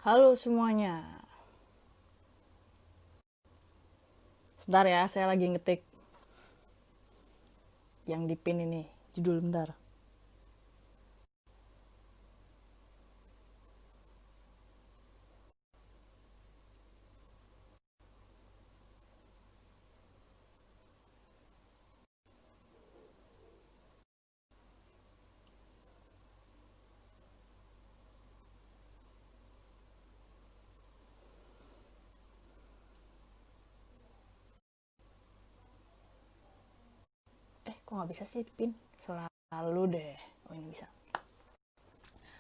Halo semuanya. Sebentar ya, saya lagi ngetik yang di pin ini. Judul bentar. Kok nggak bisa sih di pin? Selalu deh. Oh ini bisa.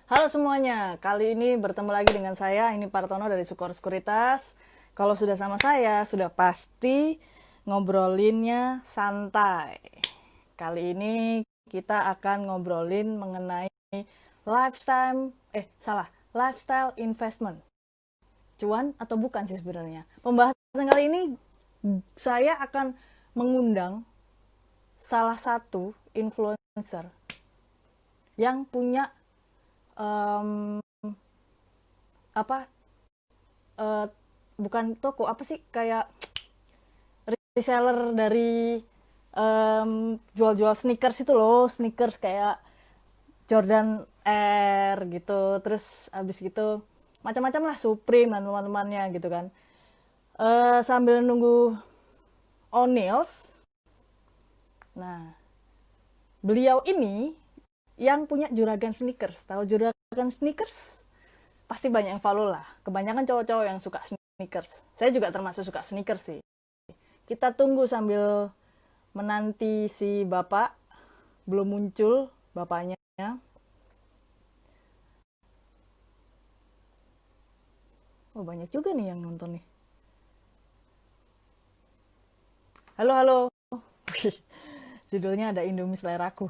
Halo semuanya, kali ini bertemu lagi dengan saya, ini Partono dari Sukor Sekuritas. Kalau sudah sama saya, sudah pasti ngobrolinnya santai. Kali ini kita akan ngobrolin mengenai lifestyle investment. Cuan atau bukan sih sebenarnya. Pembahasan kali ini saya akan mengundang salah satu influencer yang punya em, apa eh, bukan toko apa sih kayak reseller dari jual-jual sneakers itu loh, sneakers kayak Jordan Air gitu, terus abis gitu macam-macam lah, Supreme dan teman-temannya gitu kan. Sambil nunggu O'Neill's, nah beliau ini yang punya juragan sneakers. Tahu juragan sneakers? Pasti banyak yang follow lah. Kebanyakan cowok-cowok yang suka sneakers. Saya juga termasuk suka sneakers sih. Kita tunggu sambil menanti si bapak. Belum muncul bapaknya. Oh banyak juga nih yang nonton nih. Halo halo. Judulnya ada Indomie Seleraku.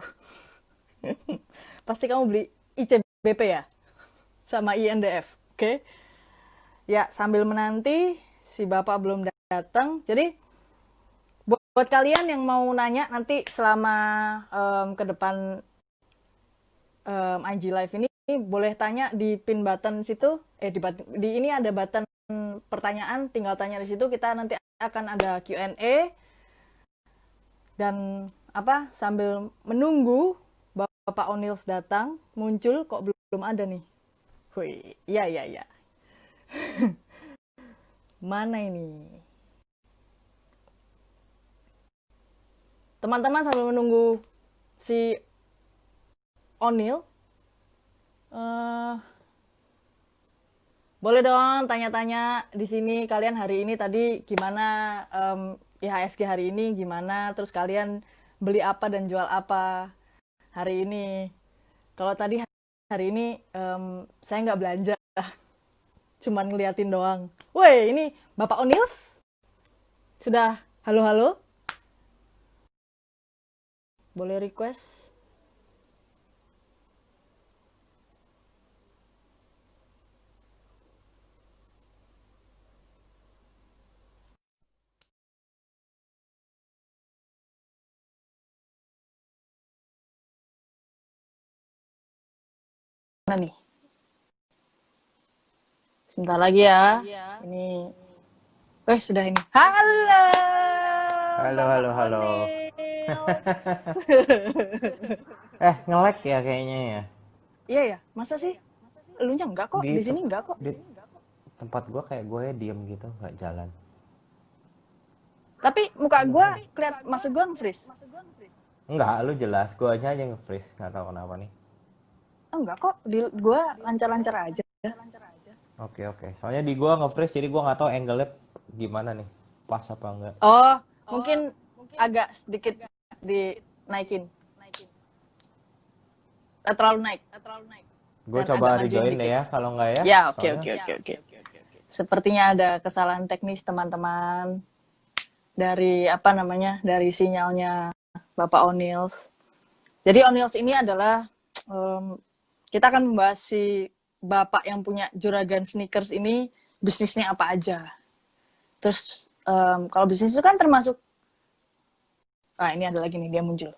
Pasti kamu beli ICBP ya? Sama INDF. Oke? Okay? Ya sambil menanti si bapak belum datang. Jadi buat kalian yang mau nanya nanti selama ke depan IG Live ini boleh tanya di pin button situ. Di ini ada button pertanyaan, tinggal tanya di situ. Kita nanti akan ada Q&A dan sambil menunggu Bapak O'Neill's datang muncul, kok belum ada nih. Wih, iya iya iya. Mana ini? Teman-teman sambil menunggu si O'Neill, uh, boleh dong tanya-tanya di sini, kalian hari ini tadi gimana, IHSG hari ini gimana, terus kalian beli apa dan jual apa hari ini. Kalau tadi hari ini saya nggak belanja, cuman ngeliatin doang. Woi, ini Bapak O'Neill's sudah halo-halo, boleh request. Mana nih? Sebentar lagi ya. Ini, sudah ini. Halo, Halo, Bapak halo, halo. O'Neill's. Nge-lag ya kayaknya ya. Iya ya, masa sih? Elunya enggak kok, Di di sini tem- enggak kok. di tempat gua kayak gue diem gitu, nggak jalan. Tapi muka gue keliat, maksud gue nge-freeze. Enggak, lu jelas. Gua aja nge-freeze, nggak tahu kenapa nih. Oh, enggak kok, di gue lancar-lancar aja. Oke, oke. Soalnya di gua nge-freeze jadi gua nggak tahu angle-nya gimana nih. Pas apa enggak. Oh, mungkin agak sedikit dinaikin. Terlalu naik. Gue Dan agak coba majuin rejoin deh dikit. ya, kalau enggak ya. Ya, oke, Soalnya oke, oke, oke. Sepertinya ada kesalahan teknis teman-teman dari dari sinyalnya Bapak O'Neill's. Jadi O'Neill's ini adalah kita akan membahas si bapak yang punya juragan sneakers ini bisnisnya apa aja. Terus kalau bisnis itu kan termasuk, ini ada lagi nih dia muncul.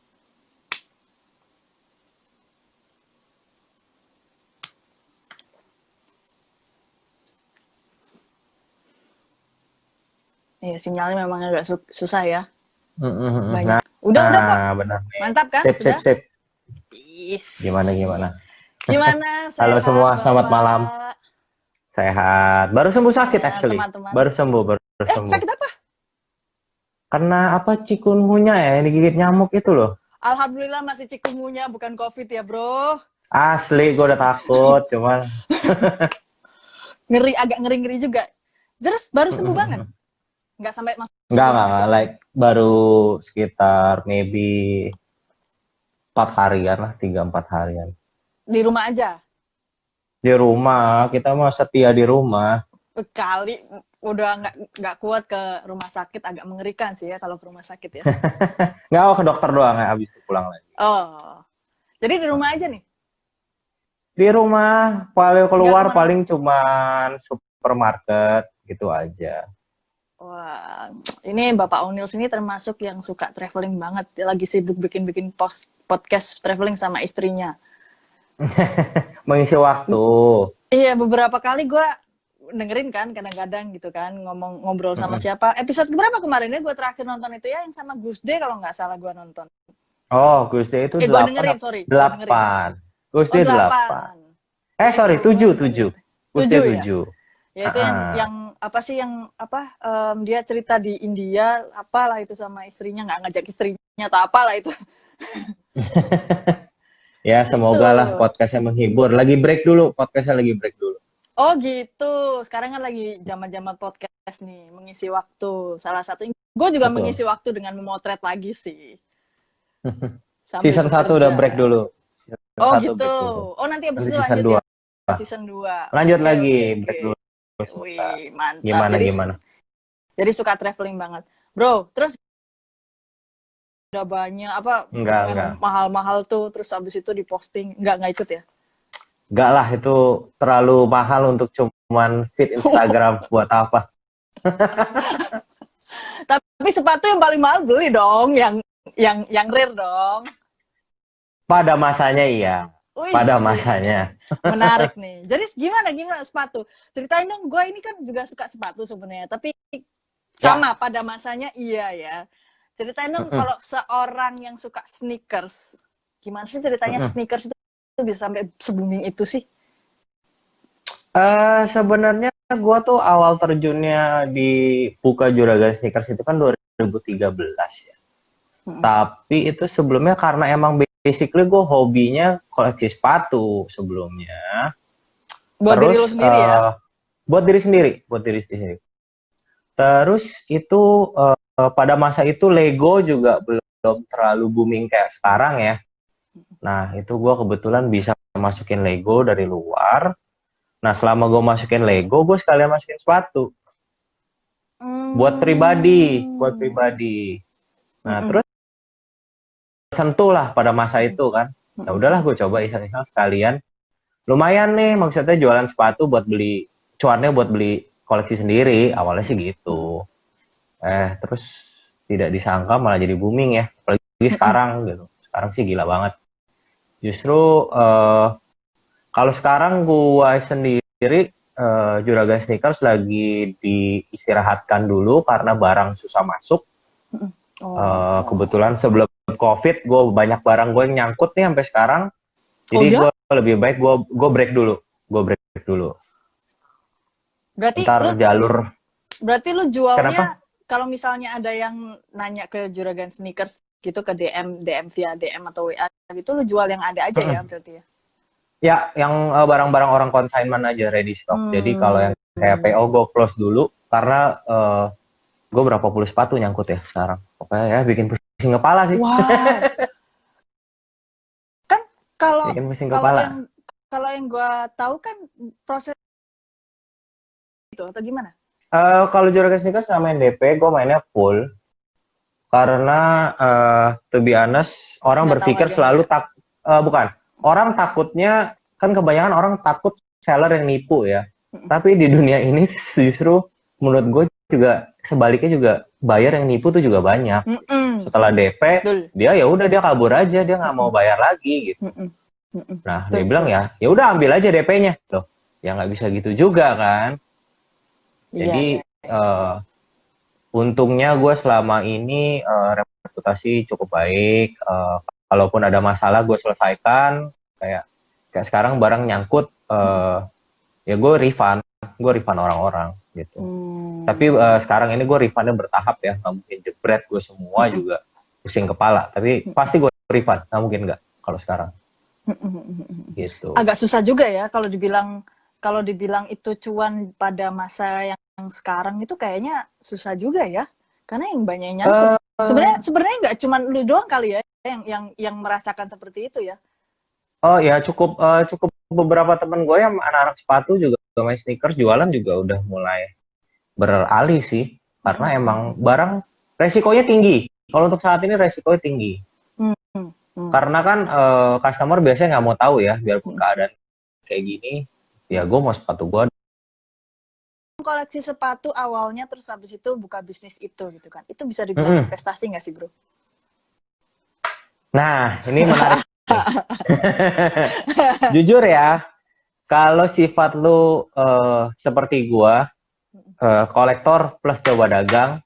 Iya, sinyalnya memang agak susah ya. Nah, Banyak. Udah kok. benar. Mantap kan? Sip, sip, Sudah? sip. Is. Gimana? Gimana? Halo Sehat, semua, selamat malam. Bapak? Sehat. Baru sembuh sakit Semuanya, actually. teman-teman. Baru sembuh. Sakit apa? Karena apa chikungunya ya, yang digigit nyamuk itu loh. Alhamdulillah masih cikungunya, bukan COVID ya, bro. Asli, gue udah takut, cuman Ngeri, agak ngeri-ngeri juga. Terus baru sembuh banget? Nggak sampai masuk enggak, rumah sakit? like baru sekitar maybe 4 harian lah, 3-4 harian. Di rumah aja? Di rumah, kita mah setia di rumah. Kali udah nggak kuat ke rumah sakit, agak mengerikan sih ya kalau ke rumah sakit ya. Nggak, ke dokter doang ya, habis itu pulang lagi. Oh, jadi di rumah aja nih? Di rumah, paling keluar Nggak paling cuman supermarket gitu aja. Wah, ini Bapak O'Neil sini termasuk yang suka traveling banget. Dia lagi sibuk bikin podcast traveling sama istrinya. Mengisi waktu. Iya, beberapa kali gue dengerin kan kadang-kadang gitu kan ngobrol sama siapa. Episode berapa kemarin ya gue terakhir nonton itu ya yang sama Gus D kalau nggak salah gue nonton. Oh, Gus D itu Gue dengerin, sorry. 8. Gus D 8. Sorry, 7. Gus D 7. Ya itu yang apa sih yang apa dia cerita di India apalah itu sama istrinya, nggak ngajak istrinya atau apalah itu. Ya, semoga lah podcastnya menghibur. Lagi break dulu, podcastnya lagi break dulu. Oh gitu, sekarang kan lagi zaman-zaman podcast nih, mengisi waktu. Salah satunya, gue juga mengisi waktu dengan memotret lagi sih. Season 1 udah break dulu. Oh gitu, oh nanti abis itu lanjut ya. Season 2. Lanjut lagi, break dulu. Wih, mantap. Gimana? Jadi suka traveling banget. Bro, terus udah banyak apa enggak. mahal-mahal tuh, terus abis itu diposting, nggak ikut ya? Enggak lah, itu terlalu mahal untuk cuman feed Instagram. Buat apa? Tapi sepatu yang paling mahal beli dong, yang rare dong. Pada masanya iya. Pada masanya. Menarik nih. Jadi gimana sepatu? Ceritain dong, gue ini kan juga suka sepatu sebenarnya, tapi sama pada masanya iya ya. Ceritain dong kalau seorang yang suka sneakers, gimana sih ceritanya sneakers itu bisa sampai se-booming itu sih? Sebenarnya gue tuh awal terjunnya di buka juragan sneakers itu kan 2013 ya. Tapi itu sebelumnya karena emang basically gue hobinya koleksi sepatu sebelumnya. Buat diri lo sendiri ya? Buat diri sendiri. Terus itu pada masa itu Lego juga belum terlalu booming kayak sekarang ya. Nah, itu gue kebetulan bisa masukin Lego dari luar. Nah, selama gue masukin Lego, gue sekalian masukin sepatu. Buat pribadi. Nah, terus sentuh lah pada masa itu kan. Nah, udahlah gue coba iseng-iseng sekalian. Lumayan nih, maksudnya jualan sepatu buat beli, cuannya buat beli koleksi sendiri. Awalnya sih gitu. Terus tidak disangka malah jadi booming ya. Apalagi sekarang gitu. Sekarang sih gila banget. Justru kalau sekarang gua sendiri Juragan Sneakers lagi diistirahatkan dulu karena barang susah masuk. Kebetulan sebelum COVID gue banyak barang gue yang nyangkut nih sampai sekarang. Jadi gue lebih baik gue break dulu. Berarti Berarti lu jualnya kalau misalnya ada yang nanya ke Juragan Sneakers gitu ke DM via DM atau WA gitu, lu jual yang ada aja ya berarti ya? Ya, yang barang-barang orang consignment aja ready stock. Jadi kalau yang kayak PO gue close dulu karena gue berapa puluh sepatu nyangkut ya sekarang. Pokoknya ya bikin pusing kepala sih. Wow. Kan kalau yang gue tahu kan proses itu atau gimana? Kalau Juragan Sneakers nggak main DP, gue mainnya full. Karena to be honest, orang berpikir selalu bukan. Orang takutnya, kan kebanyakan orang takut seller yang nipu ya. Tapi di dunia ini justru menurut gue juga sebaliknya juga buyer yang nipu tuh juga banyak. Setelah DP, dia ya udah dia kabur aja, dia nggak mau bayar lagi gitu. Nah, dia bilang ya udah ambil aja DP-nya. Loh, ya nggak bisa gitu juga kan. Jadi untungnya gue selama ini reputasi cukup baik. Kalaupun ada masalah gue selesaikan. Kayak sekarang barang nyangkut, ya gue refund orang-orang gitu. Tapi sekarang ini gue refundnya bertahap ya, nggak mungkin jebret gue semua juga pusing kepala. Tapi pasti gue refund, nggak mungkin nggak kalau sekarang. Gitu. Agak susah juga ya kalau dibilang itu cuan pada masa yang sekarang itu kayaknya susah juga ya. Karena yang banyak yang nyangkut. Sebenarnya nggak cuma lu doang kali ya yang merasakan seperti itu ya. Oh ya cukup beberapa temen gue yang anak-anak sepatu juga main sneakers jualan juga udah mulai beralih sih, karena emang barang resikonya tinggi. Kalau untuk saat ini resikonya tinggi. Karena kan customer biasanya nggak mau tahu ya, biarpun keadaan kayak gini, ya gue mau sepatu gue. Koleksi sepatu awalnya terus habis itu buka bisnis itu gitu kan. Itu bisa dibilang investasi nggak sih bro? Nah ini menarik. Jujur ya, kalau sifat lu seperti gue, kolektor plus coba dagang,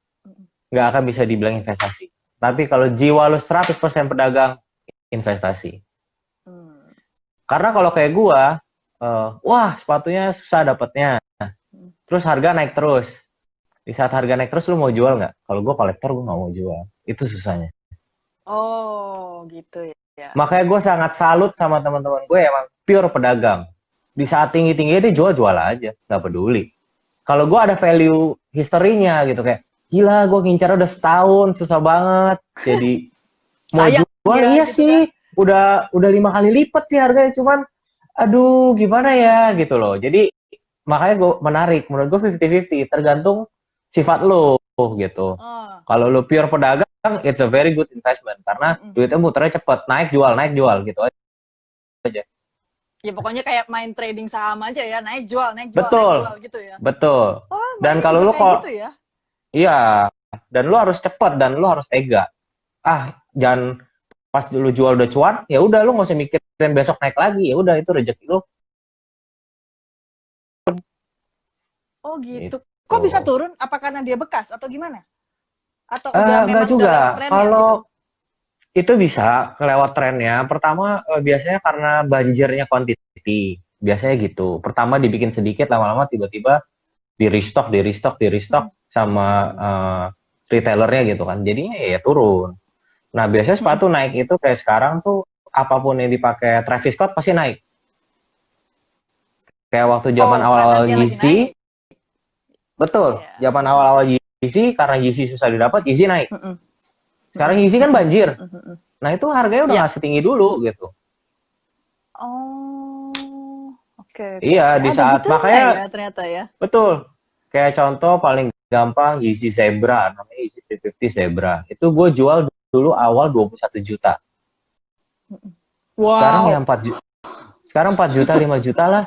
nggak akan bisa dibilang investasi. Tapi kalau jiwa lu 100% pedagang, investasi. Karena kalau kayak gua, wah sepatunya susah dapetnya, terus harga naik terus. Di saat harga naik terus lu mau jual nggak? Kalau gua kolektor gua nggak mau jual, itu susahnya. Oh gitu ya. Makanya gua sangat salut sama teman-teman gue emang pure pedagang. Di saat tinggi-tingginya dia jual aja, nggak peduli. Kalau gua ada value historinya gitu, kayak gila gua ngincar udah setahun, susah banget. Jadi mau jual ya, iya gitu sih, kan? udah 5 kali lipat sih harganya, cuman aduh gimana ya gitu loh. Jadi makanya gue menarik, menurut gue 50-50 tergantung sifat lo gitu. Kalau lo pure pedagang, it's a very good investment karena duitnya muternya cepet, naik jual gitu aja. Ya pokoknya kayak main trading saham aja ya, naik jual Betul, naik jual gitu ya. betul. Oh, Dan kalau lo gitu ya. Iya, dan lo harus cepet dan lo harus tega. Jangan pas lu jual udah cuan, ya udah lu nggak usah mikirin besok naik lagi, ya udah itu rezeki lu. Oh gitu. Kok bisa turun? Apa karena dia bekas atau gimana? Atau Enggak juga. udah lewat trennya Kalau gitu? itu bisa kelewat trennya. Pertama biasanya karena banjirnya quantity. Biasanya gitu. Pertama dibikin sedikit, lama-lama tiba-tiba di restock sama retailernya gitu kan. Jadinya ya turun. Nah biasanya sepatu naik itu kayak sekarang tuh apapun yang dipakai Travis Scott pasti naik. Kayak waktu zaman awal-awal Yeezy. Betul. Zaman awal-awal Yeezy, karena Yeezy susah didapat, Yeezy naik. Sekarang Yeezy kan banjir. Nah itu harganya udah nggak setinggi dulu gitu. Oh, oke. Iya, di saat gitu makanya ya, ternyata ya. Betul. Kayak contoh paling gampang Yeezy Zebra, namanya Yeezy 350 Zebra. Itu gue jual dulu awal 21 juta. Wow. Sekarang ya 4 juta. Sekarang 4 juta, 5 juta lah.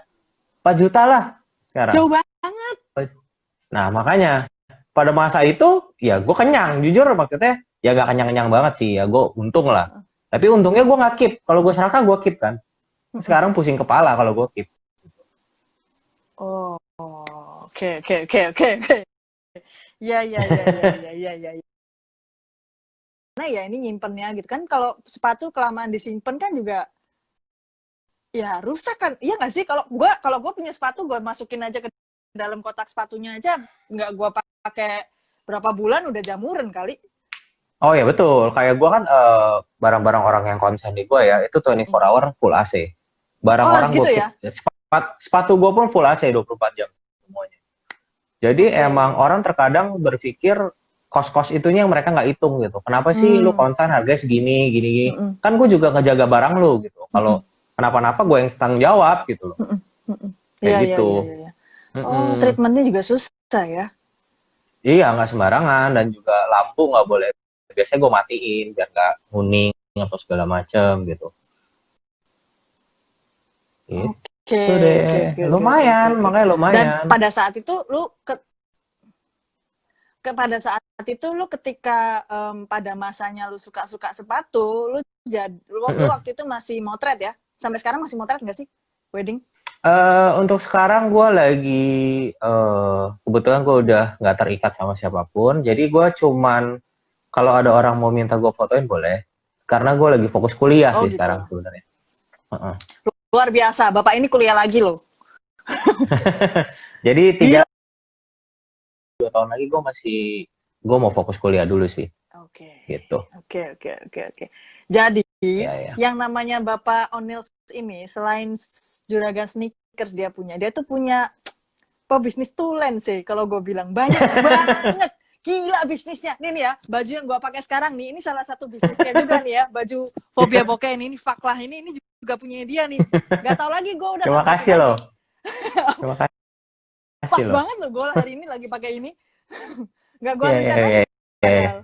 4 juta lah sekarang. Jauh banget. Nah, makanya pada masa itu ya gue kenyang, jujur maksudnya ya gak kenyang-kenyang banget sih, ya gue untung lah. Tapi untungnya gue gak keep. Kalau gue serakah gue keep kan. Sekarang pusing kepala kalau gue keep. Oh, oke. Ya. Nah ya ini nyimpennya gitu kan, kalau sepatu kelamaan disimpan kan juga ya rusak kan, iya nggak sih? Kalau gue punya sepatu, gue masukin aja ke dalam kotak sepatunya aja, nggak gue pakai berapa bulan udah jamuran kali. Oh ya betul, kayak gue kan barang-barang orang yang konsen di gue ya, itu 24 hour full AC. Barang orang gitu gue ya? sepatu gue pun full AC 24 jam semuanya. Jadi emang orang terkadang berpikir kos-kos itunya yang mereka nggak hitung gitu. Kenapa sih lu konsen harganya segini, gini. Kan gue juga ngejaga barang lu gitu. Kalau kenapa-napa gue yang tanggung jawab gitu loh. Kayak gitu. Iya. Oh, treatmentnya juga susah ya? Iya, nggak sembarangan. Dan juga lampu nggak boleh. Biasanya gue matiin biar nggak kuning atau segala macem gitu. Gitu deh. Lumayan, makanya lumayan. Dan pada saat itu lu pada saat itu lu ketika pada masanya lu suka sepatu, lu waktu itu masih motret ya? Sampai sekarang masih motret nggak sih wedding? Untuk sekarang gue lagi kebetulan gue udah nggak terikat sama siapapun, jadi gue cuman kalau ada orang mau minta gue fotoin boleh, karena gue lagi fokus kuliah Oh sih gitu. sekarang sebenarnya. Heeh. Luar biasa, Bapak ini kuliah lagi loh. Jadi Gila. 2 tahun lagi gue mau fokus kuliah dulu sih, Oke. gitu. Oke. Jadi, Ya ya. yang namanya Bapak O'Neil ini, selain juragan sneakers dia tuh punya bisnis tulen sih, kalau gue bilang. Banyak banget. Gila bisnisnya. Nih nih ya, baju yang gue pakai sekarang nih, ini salah satu bisnisnya juga nih ya. Baju Fobia Bokeh ini Faklah ini juga punya dia nih. Gak tau lagi gue udah Terima gak kasih pakai loh, lagi. terima kasih Pas loh. banget loh gue hari ini lagi pakai ini. Gak gue Ya ya rencanain ya. Ya. padahal.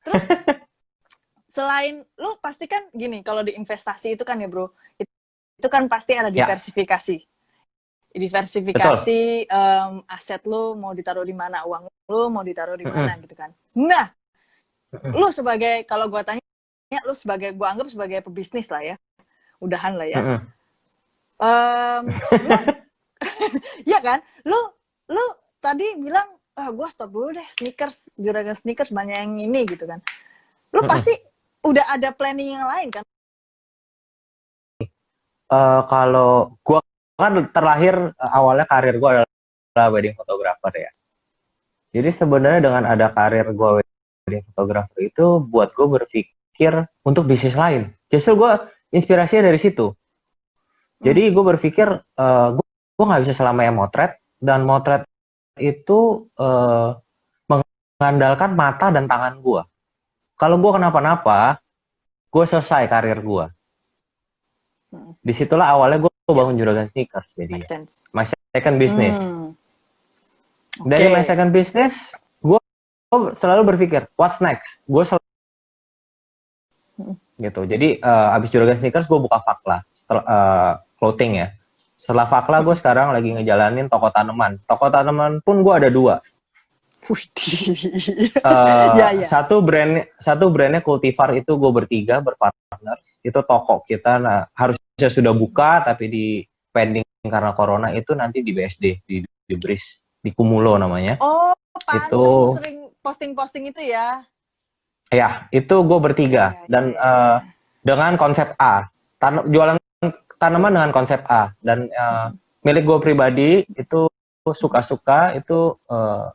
Terus selain lu pasti kan gini, kalau di investasi itu kan ya bro, itu kan pasti ada Ya, diversifikasi. betul. Diversifikasi aset lu mau ditaruh di mana, uang lu mau ditaruh di mana Mm-mm. gitu kan. Nah, Mm-mm. lu sebagai, kalau gua tanya, lu sebagai, gua anggap sebagai pebisnis lah ya, udahan lah ya. Mm-mm. Lu, ya kan, lu tadi bilang, gua stop dulu deh sneakers, juragan sneakers banyak yang ini gitu kan. Lu Mm-mm. pasti udah ada planning yang lain kan? Kalau gue kan terlahir awalnya karir gue adalah wedding photographer ya. Jadi sebenarnya dengan ada karir gue wedding photographer itu buat gue berpikir untuk bisnis lain. Justru gue inspirasinya dari situ. Hmm. Jadi gue berpikir gue nggak bisa selamanya motret dan motret itu mengandalkan mata dan tangan gue. Kalau gue kenapa-napa, gue selesai karir gue. Disitulah awalnya gue Ya, bangun Juragan Sneakers make jadinya. sense. My second business. Dari my Oke. second business, gue selalu berpikir, what's next? Gue selalu gitu. Jadi abis Juragan Sneakers, gue buka Fakla, clothing ya. Setelah Fakla, gue sekarang lagi ngejalanin toko tanaman. Toko tanaman pun gue ada 2. Ya ya. Satu brandnya Cultivar, itu gue bertiga berpartner. Itu toko kita. Nah, harusnya sudah buka, tapi di pending karena corona, itu nanti di BSD, di Bris, di Kumulo namanya. Oh, pantes lu Itu sering posting-posting itu ya. ya, itu gue bertiga dan Ya. dengan konsep A, jualan tanaman dengan konsep A dan milik gue pribadi itu suka-suka itu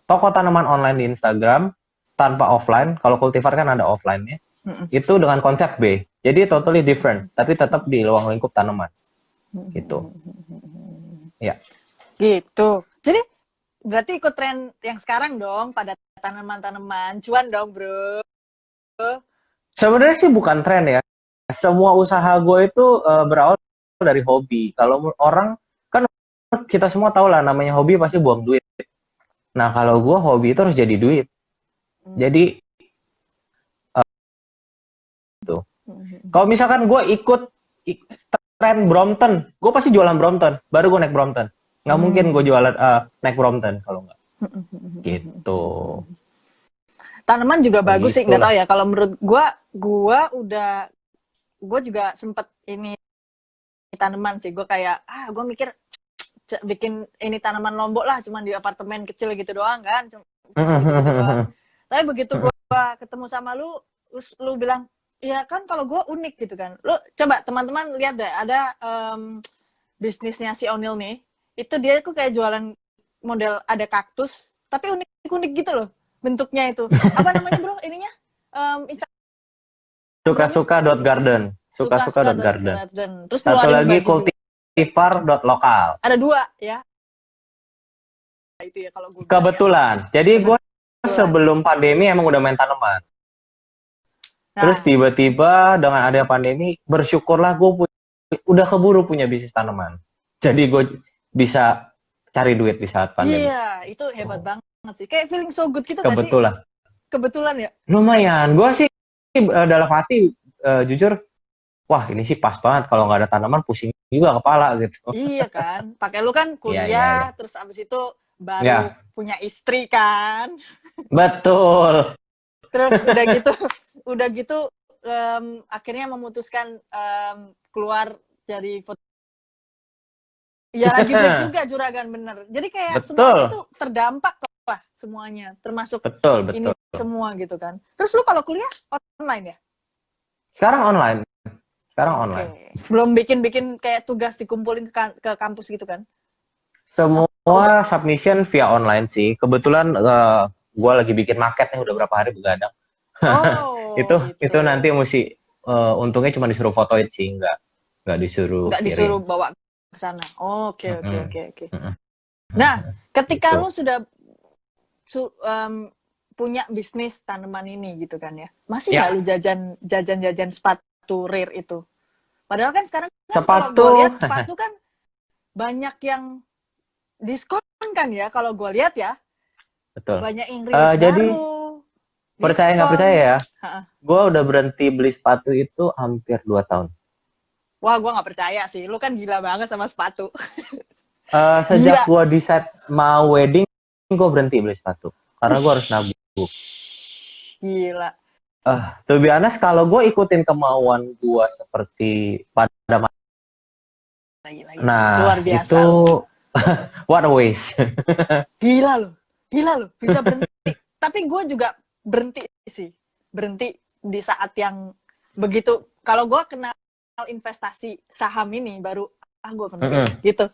toko tanaman online di Instagram tanpa offline. Kalau Cultivar kan ada offline-nya. Itu dengan konsep B. Jadi totally different, tapi tetap di ruang lingkup tanaman. Gitu. Ya. Gitu. Jadi berarti ikut tren yang sekarang dong, pada tanaman-tanaman. Cuan dong, bro. Sebenarnya sih bukan tren ya. Semua usaha gue itu berawal dari hobi. Kalau orang kan kita semua tahu lah namanya hobi pasti buang duit. Nah kalau gue hobi itu harus jadi duit. Jadi tuh. Kalau misalkan gue ikut tren Brompton, gue pasti jualan Brompton. Baru gue naik Brompton. Nggak mungkin gue jualan naik Brompton kalau nggak. Gitu. Tanaman juga bagus sih, nggak Begitulah. tahu ya. Kalau menurut gue juga sempet ini tanaman sih. Gue kayak, gue mikir bikin ini tanaman lombok lah, cuman di apartemen kecil gitu doang kan, cuman gitu-gitu doang. Tapi begitu gue ketemu sama lu bilang, ya kan kalau gue unik gitu kan. Lu coba teman-teman lihat deh, ada bisnisnya si O'Neil nih, itu dia tuh kayak jualan model ada kaktus, tapi unik-unik gitu loh bentuknya itu. Apa namanya bro ininya? Instagramnya? Suka-suka.garden. Suka-suka.garden. Suka-suka.garden. Terus Satu ngeluarin lagi baju juga. kultivar.lokal. Ada 2 ya. Itu ya kalau gue bilang ya. Kebetulan. Jadi gue Kebetulan. sebelum pandemi emang udah main tanaman. Terus Nah, tiba-tiba dengan adanya pandemi, bersyukurlah gue udah keburu punya bisnis tanaman. Jadi gue bisa cari duit di saat pandemi. iya, itu hebat banget sih. Kayak feeling so good gitu gak sih? Kebetulan. Kebetulan ya? Lumayan. Gue sih dalam hati jujur, wah ini sih pas banget. Kalau nggak ada tanaman pusing juga kepala gitu. Iya kan? Pakai lu kan Iya, iya, iya. kuliah, terus abis itu baru Ya, punya istri kan. betul. Terus udah gitu akhirnya memutuskan keluar dari Ya lagi break juga Juragan, bener. Jadi kayak semuanya Betul, tuh terdampak lah semuanya, termasuk betul, ini betul. semua gitu kan. Terus lu kalau kuliah online ya? Sekarang online, sekarang Oke. online. Belum bikin-bikin kayak tugas dikumpulin ke kampus gitu kan? Apa Semua udah? submission via online sih. Kebetulan gue lagi bikin market nih udah berapa hari begadang. Oh, Itu gitu. nanti mesti untungnya cuma disuruh fotoin sih, nggak disuruh Nggak kirim. disuruh bawa ke sana. Oke, oke, Mm-mm, oke, oke. mm-mm, Nah, mm-mm, ketika gitu. lu sudah su- em, punya bisnis tanaman ini gitu kan ya, masih nggak Ya, lu jajan sepatu rare itu? Padahal kan sekarang kan kalau sepatu. gue lihat sepatu kan banyak yang diskon kan ya, kalau gue lihat ya, Betul. banyak yang rilis Jadi baru, percaya nggak percaya diskon. ya, Ha-ha. gue udah berhenti beli sepatu itu hampir 2 tahun. Wah, gue nggak percaya sih, lu kan gila banget sama sepatu. Sejak Gila, gue decide mau wedding, gue berhenti beli sepatu karena gue harus nabung. gila. To be honest, kalau gue ikutin kemauan gue seperti pada Gila, gila. Luar nah biasa itu lu. what a waste. Gila lu, bisa berhenti. Tapi gue juga berhenti sih, berhenti di saat yang begitu. Kalau gue kenal investasi saham ini, baru gue berhenti deh, Mm-mm. gitu.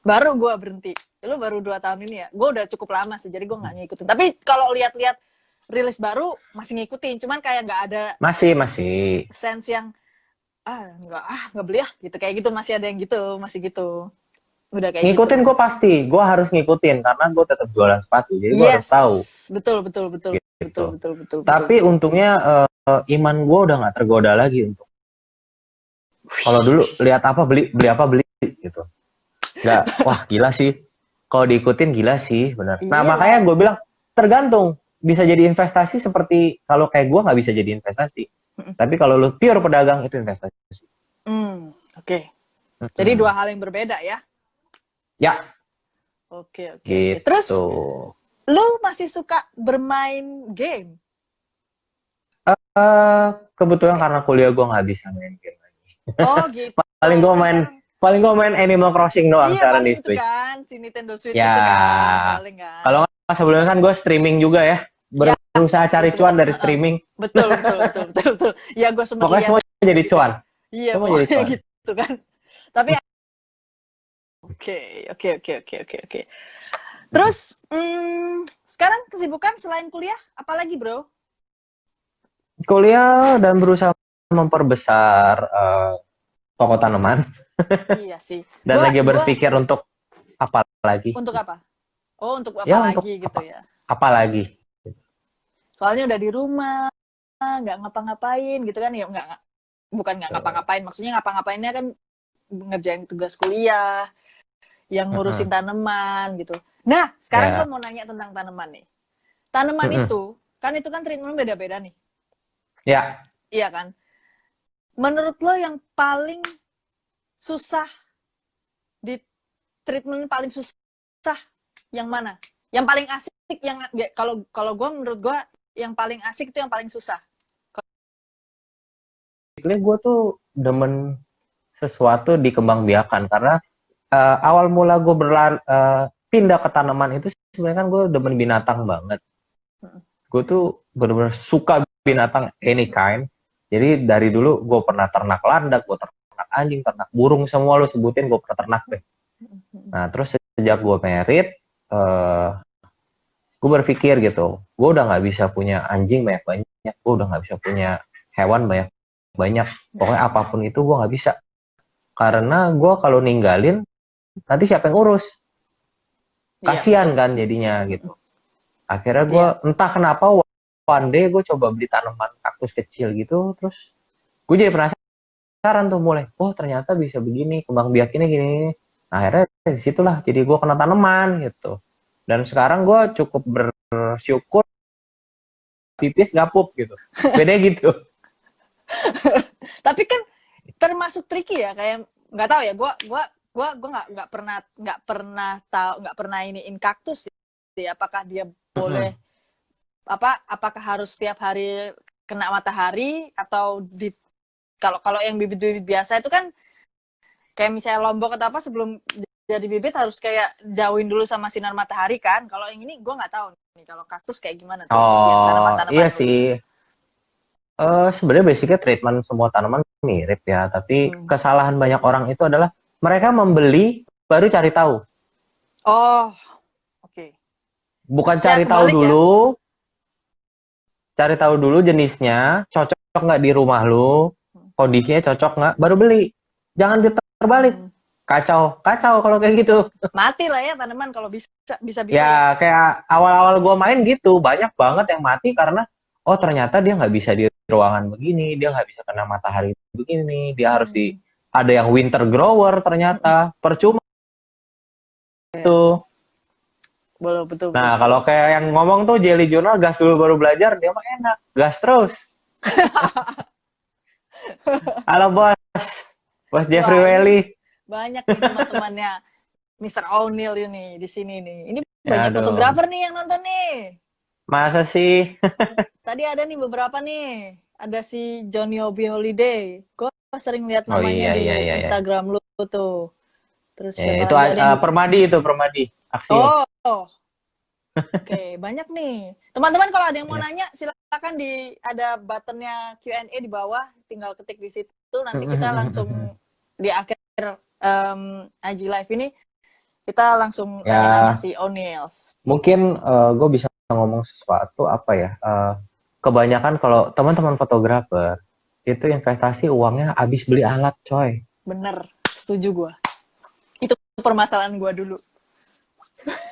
Baru gue berhenti. Lu baru 2 tahun ini ya. Gue udah cukup lama sih, jadi gue nggak ngikutin. Tapi kalau lihat-lihat rilis baru masih ngikutin, cuman kayak nggak ada Masih. sense yang nggak beli ya gitu, kayak gitu. Masih ada yang gitu, masih gitu, udah kayak Ngikutin gitu. gue pasti, gue harus ngikutin karena gue tetap jualan sepatu, jadi gue harus Yes, tahu betul, betul, betul, betul, gitu. betul, betul, betul, Tapi betul. untungnya iman gue udah nggak tergoda lagi untuk kalau dulu lihat apa beli, beli apa beli gitu. Nggak, wah gila sih. Kalau diikutin gila sih, benar. Nah Iya makanya lah. gue bilang tergantung. Bisa jadi investasi seperti kalau kayak gue nggak bisa jadi investasi. Tapi kalau lu pure pedagang itu investasi. Oke. Jadi Hmm. dua hal yang berbeda ya. Ya, Oke, oke, oke. Terus gitu. lu masih suka bermain game? Kebetulan Kayak, karena kuliah gue nggak bisa main game lagi. oh gitu. paling gue Kan main sekarang paling gue main Animal Crossing doang iya sekarang paling di itu Switch. kan, si Nintendo Switch Ya, itu kan, paling kan. kalau nggak sebelumnya kan gue streaming juga ya, Ya, berusaha lu cari cuan sempet. dari streaming. Betul, betul, betul, betul, betul. Ya gue sempet Pokoknya lihat semua jadi juga. cuan. Iya, Semua jadi pokoknya cuan. gitu kan. Tapi oke, oke, oke, oke, oke, oke. Terus sekarang kesibukan selain kuliah apalagi, Bro? Kuliah dan berusaha memperbesar toko tanaman Iya sih. dan lagi Gua berpikir untuk apa lagi? untuk apa? Oh, untuk apa Ya untuk lagi gitu ya. apa lagi? Soalnya udah di rumah, nggak ngapa-ngapain gitu kan ya, bukan nggak ngapa-ngapain, maksudnya ngapa-ngapainnya kan ngerjain tugas kuliah, yang ngurusin tanaman gitu. Nah, sekarang gue Ya, mau nanya tentang tanaman nih. Tanaman itu kan treatment beda-beda nih. ya. Iya kan? Menurut lo yang paling susah di treatment paling susah yang mana? Yang paling asik yang kalau kalau gue menurut gue yang paling asik itu yang paling susah. Ini gue tuh demen sesuatu dikembangbiakan karena awal mula gue pindah ke tanaman itu sebenarnya kan gue demen binatang banget. Gue tuh bener-bener suka binatang any kind. Jadi dari dulu gue pernah ternak landak, gue ternak anjing, ternak burung, semua lo sebutin gue pernah ternak deh. Nah terus sejak gue merit, gue berpikir gitu, gue udah nggak bisa punya anjing banyak-banyak, gue udah nggak bisa punya hewan banyak-banyak. Pokoknya apapun itu gue nggak bisa. Karena gue kalau ninggalin, nanti siapa yang urus? Iya, Kasian betul. kan jadinya gitu. Akhirnya gue Iya. entah kenapa one day gue coba beli tanaman kaktus kecil gitu, terus gue jadi penasaran tuh mulai, oh ternyata bisa begini, kembang biak ini gini. Nah, akhirnya disitulah jadi gue kena tanaman gitu. Dan sekarang gue cukup bersyukur pipis gak pup gitu. Beda gitu. Tapi kan termasuk tricky ya, kayak nggak tahu ya, gue nggak pernah iniin kaktus sih, apakah dia boleh apakah harus setiap hari kena matahari atau di kalau kalau yang bibit-bibit biasa itu kan kayak misalnya lombok atau apa sebelum jadi bibit harus kayak jauhin dulu sama sinar matahari kan. Kalau yang ini gue nggak tahu nih kalau kaktus kayak gimana tuh yang Oh, tanaman-tanaman iya lu. sih. Sebenarnya basicnya treatment semua tanaman mirip ya, tapi Hmm. kesalahan banyak orang itu adalah mereka membeli baru cari tahu. Oh, oke. Bukan Harusnya kebalik ya. cari tahu dulu jenisnya, cocok nggak di rumah lu, Hmm. kondisinya cocok nggak, baru beli. Jangan diterbalik. Hmm. Kacau, kacau kalau kayak gitu. Mati lah ya tanaman kalau bisa ya. Ya, kayak awal-awal gua main gitu, banyak banget yang mati karena, oh ternyata dia nggak bisa di ruangan begini, dia nggak bisa kena matahari begini, dia harus Hmm. ada yang winter grower ternyata, percuma itu. Betul, betul, betul, Nah, betul. kalau kayak yang ngomong tuh Jelly Journal, gas dulu baru belajar, dia mah enak, gas terus. Halo bos, bos Jeffrey Wah, ini Welly. banyak nih teman-temannya Mr. O'Neill ini di sini nih. Ini Ya, banyak aduh, fotografer nih yang nonton nih. masa sih? Tadi ada nih beberapa nih. Ada si Johnny Obi Holiday. Gue sering lihat Oh namanya iya, di iya, iya, iya. Instagram lu tuh. Terus Ya, siapa itu lagi? Ada yang... Permadi itu, Permadi. Aksiom. Oh, oke. Banyak nih. Teman-teman kalau ada yang mau Ya. nanya, silakan ada buttonnya Q&A di bawah. Tinggal ketik di situ. Nanti kita langsung di akhir IG Live ini, kita langsung tanya-nanya Ya, si O'Neills. mungkin gue bisa ngomong sesuatu apa ya? Kebanyakan kalau teman-teman fotografer itu investasi uangnya habis beli alat, coy. Bener, setuju gue. Itu permasalahan gue dulu.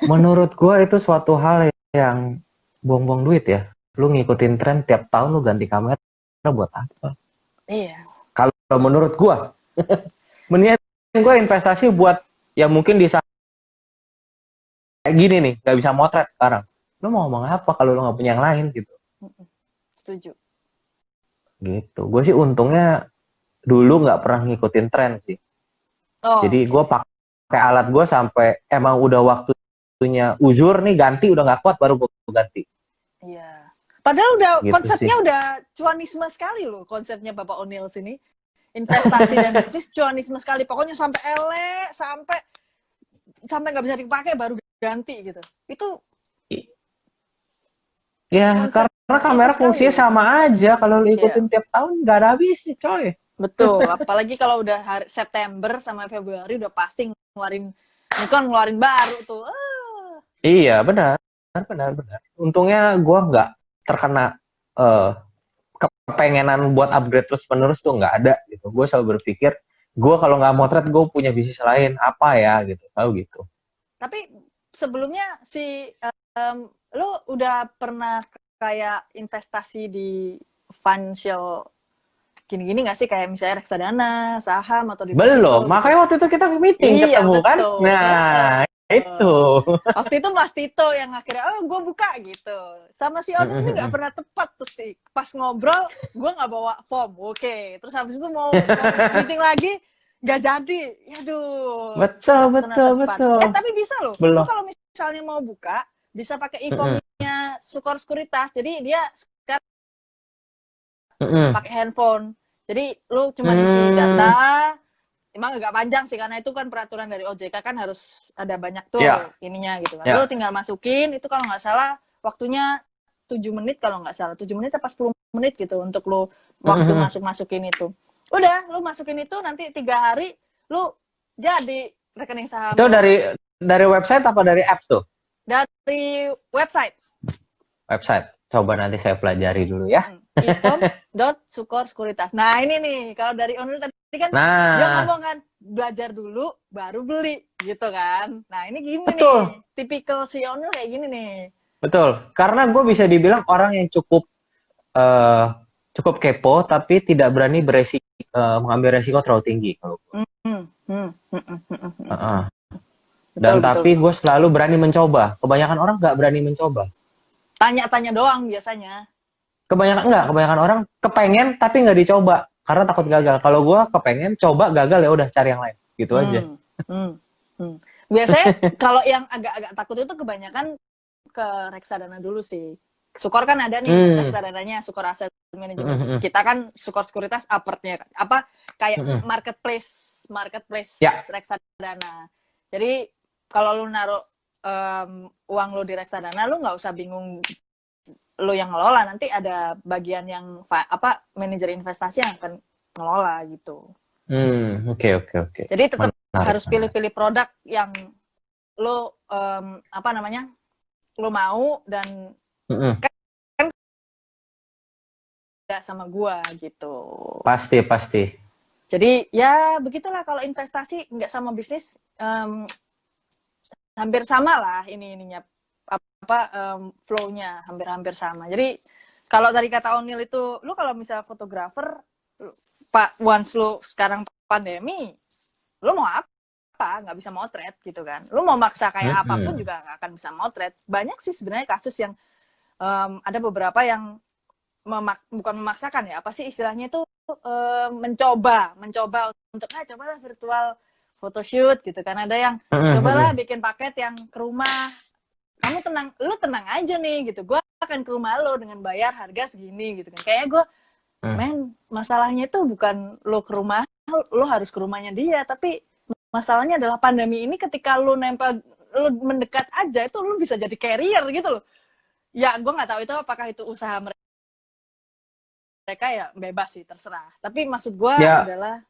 Menurut gue itu suatu hal yang buang-buang duit ya. Lu ngikutin tren tiap tahun lu ganti kamera buat apa? Iya. Kalau menurut gue, mendingan gue investasi buat ya mungkin di saat kayak gini nih, nggak bisa motret sekarang. Lu mau ngomong apa kalau lu nggak punya yang lain gitu? Setuju. Gitu. Gue sih untungnya dulu nggak pernah ngikutin tren sih. Oh, Jadi okay. gue pakai alat gue sampai emang udah waktunya uzur nih ganti udah nggak kuat baru gue ganti. Iya. Padahal udah Gitu konsepnya sih. udah cuanisme sekali loh konsepnya Bapak O'Neill sini. Investasi dan bisnis cuanisme sekali. Pokoknya sampai sampai nggak bisa dipakai baru ganti gitu. Itu Ya konsep karena itu kamera fungsinya sekali. sama aja kalau lu ikutin Iya. tiap tahun nggak ada habisnya coy. Betul. Apalagi kalau udah September sama Februari udah pasti Nikon ngeluarin baru tuh. Iya benar benar benar. Untungnya gue nggak terkena kepengenan buat upgrade terus menerus tuh nggak ada gitu. Gue selalu berpikir gue kalau nggak motret gue punya bisnis lain apa ya gitu. Tahu gitu. Tapi sebelumnya lu udah pernah kayak investasi di financial gini-gini nggak sih, kayak misalnya reksadana, saham atau Belum, deposito gitu? makanya waktu itu kita meeting Iya ketemu kan. betul. Nah itu. Waktu itu Mas Tito yang akhirnya gue buka gitu. Sama si Onel ini nggak pernah tepat terus pas ngobrol gue nggak bawa form, oke. Terus habis itu mau meeting lagi nggak jadi. Yaduh, Betul nggak pernah betul tepat. betul. Tapi bisa loh. Lu Belum. kalau misalnya mau buka bisa pakai e-formnya Sukor Sekuritas. Jadi dia sekarang pakai handphone. Jadi lu cuma isi data, emang agak panjang sih karena itu kan peraturan dari OJK kan harus ada banyak tuh ininya gitu kan. Lu tinggal masukin itu kalau nggak salah waktunya 7 menit kalau nggak salah. 7 menit apa 10 menit gitu untuk lu waktu masukin itu. Udah, lu masukin itu nanti 3 hari lu jadi rekening saham. Itu dari website apa dari apps tuh? Dari website. Website. Coba nanti saya pelajari dulu ya. e-form.sukor sekuritas. Nah ini nih, kalau dari online tadi kan dia ngomong kan, belajar dulu baru beli gitu kan. Nah ini gini nih, tipikal si online kayak gini nih. Betul, karena gue bisa dibilang orang yang cukup kepo tapi tidak berani mengambil resiko terlalu tinggi kalau gue. Dan tapi gue selalu berani mencoba. Kebanyakan orang nggak berani mencoba. Tanya-tanya doang biasanya. Kebanyakan orang kepengen tapi nggak dicoba karena takut gagal. Kalau gue kepengen coba gagal ya udah cari yang lain, gitu aja. Biasanya kalau yang agak-agak takut itu kebanyakan ke reksadana dulu sih. Sukor kan ada nih reksadananya, Sukor Asset Management. Kita kan Sukor Sekuritas upward-nya kan. Apa kayak marketplace reksadana. Jadi kalau lu naruh uang lu di reksadana, lu nggak usah bingung lu yang ngelola, nanti ada bagian yang manajer investasi yang akan ngelola gitu. Oke. Jadi tetap Menarik, harus menarik. pilih-pilih produk yang lu lu mau dan Mm-mm. kan tidak sama gua gitu. Pasti. Jadi ya begitulah kalau investasi nggak sama bisnis, hampir sama lah ininya flow-nya hampir sama. Jadi kalau tadi kata Onil itu, lu kalau misalnya fotografer, once lu sekarang pandemi, lu mau apa? Nggak bisa motret gitu kan. Lu mau maksa kayak apapun juga nggak akan bisa motret. Banyak sih sebenarnya kasus yang ada beberapa yang bukan memaksakan ya, apa sih istilahnya itu, mencoba untuk cobalah virtual photoshoot gitu kan. Ada yang cobalah bikin paket yang ke rumah, kamu lu tenang aja nih gitu, gue akan ke rumah lo dengan bayar harga segini gitu kan. Kayaknya gue, masalahnya itu bukan lo ke rumah, lo harus ke rumahnya dia, tapi masalahnya adalah pandemi ini ketika lo mendekat aja, itu lo bisa jadi carrier gitu loh. Ya gue nggak tahu itu apakah itu usaha mereka, ya bebas sih, terserah. Tapi maksud gue adalah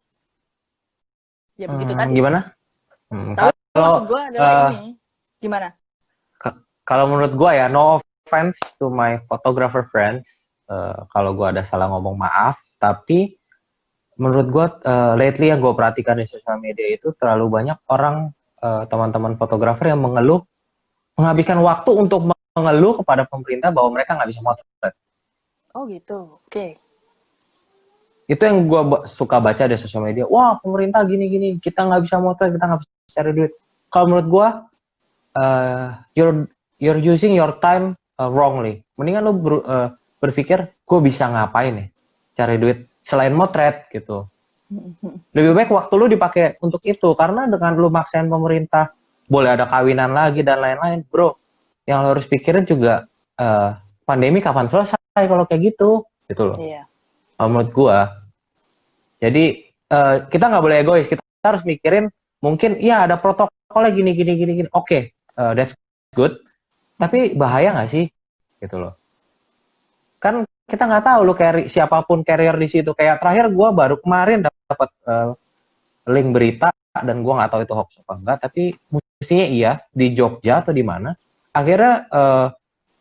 ya begitu tadi. Gimana? Tapi maksud gue adalah ini gimana? Kalau menurut gue ya, no offense to my photographer friends, kalau gue ada salah ngomong maaf, tapi menurut gue lately yang gue perhatikan di sosial media itu terlalu banyak orang, teman-teman fotografer yang menghabiskan waktu untuk mengeluh kepada pemerintah bahwa mereka nggak bisa motret. Oh gitu, oke. Itu yang gue suka baca di sosial media. Wah, pemerintah gini-gini, kita nggak bisa motret, kita nggak bisa cari duit. Kalau menurut gue, you're using your time wrongly. Mendingan lu berpikir, gue bisa ngapain nih cari duit selain motret gitu. Lebih baik waktu lu dipakai untuk itu, karena dengan lu maksain pemerintah boleh ada kawinan lagi dan lain-lain, bro. Yang lu harus pikirin juga, pandemi kapan selesai kalau kayak gitu loh. Iya. Menurut gue. Jadi kita nggak boleh egois, kita harus mikirin mungkin ya ada protokolnya gini. Oke, that's good. Tapi bahaya nggak sih, gitu loh. Kan kita nggak tahu lu siapapun carrier di situ. Kayak terakhir gue baru kemarin dapat link berita dan gue nggak tahu itu hoax apa enggak. Tapi mestinya iya di Jogja atau di mana. Akhirnya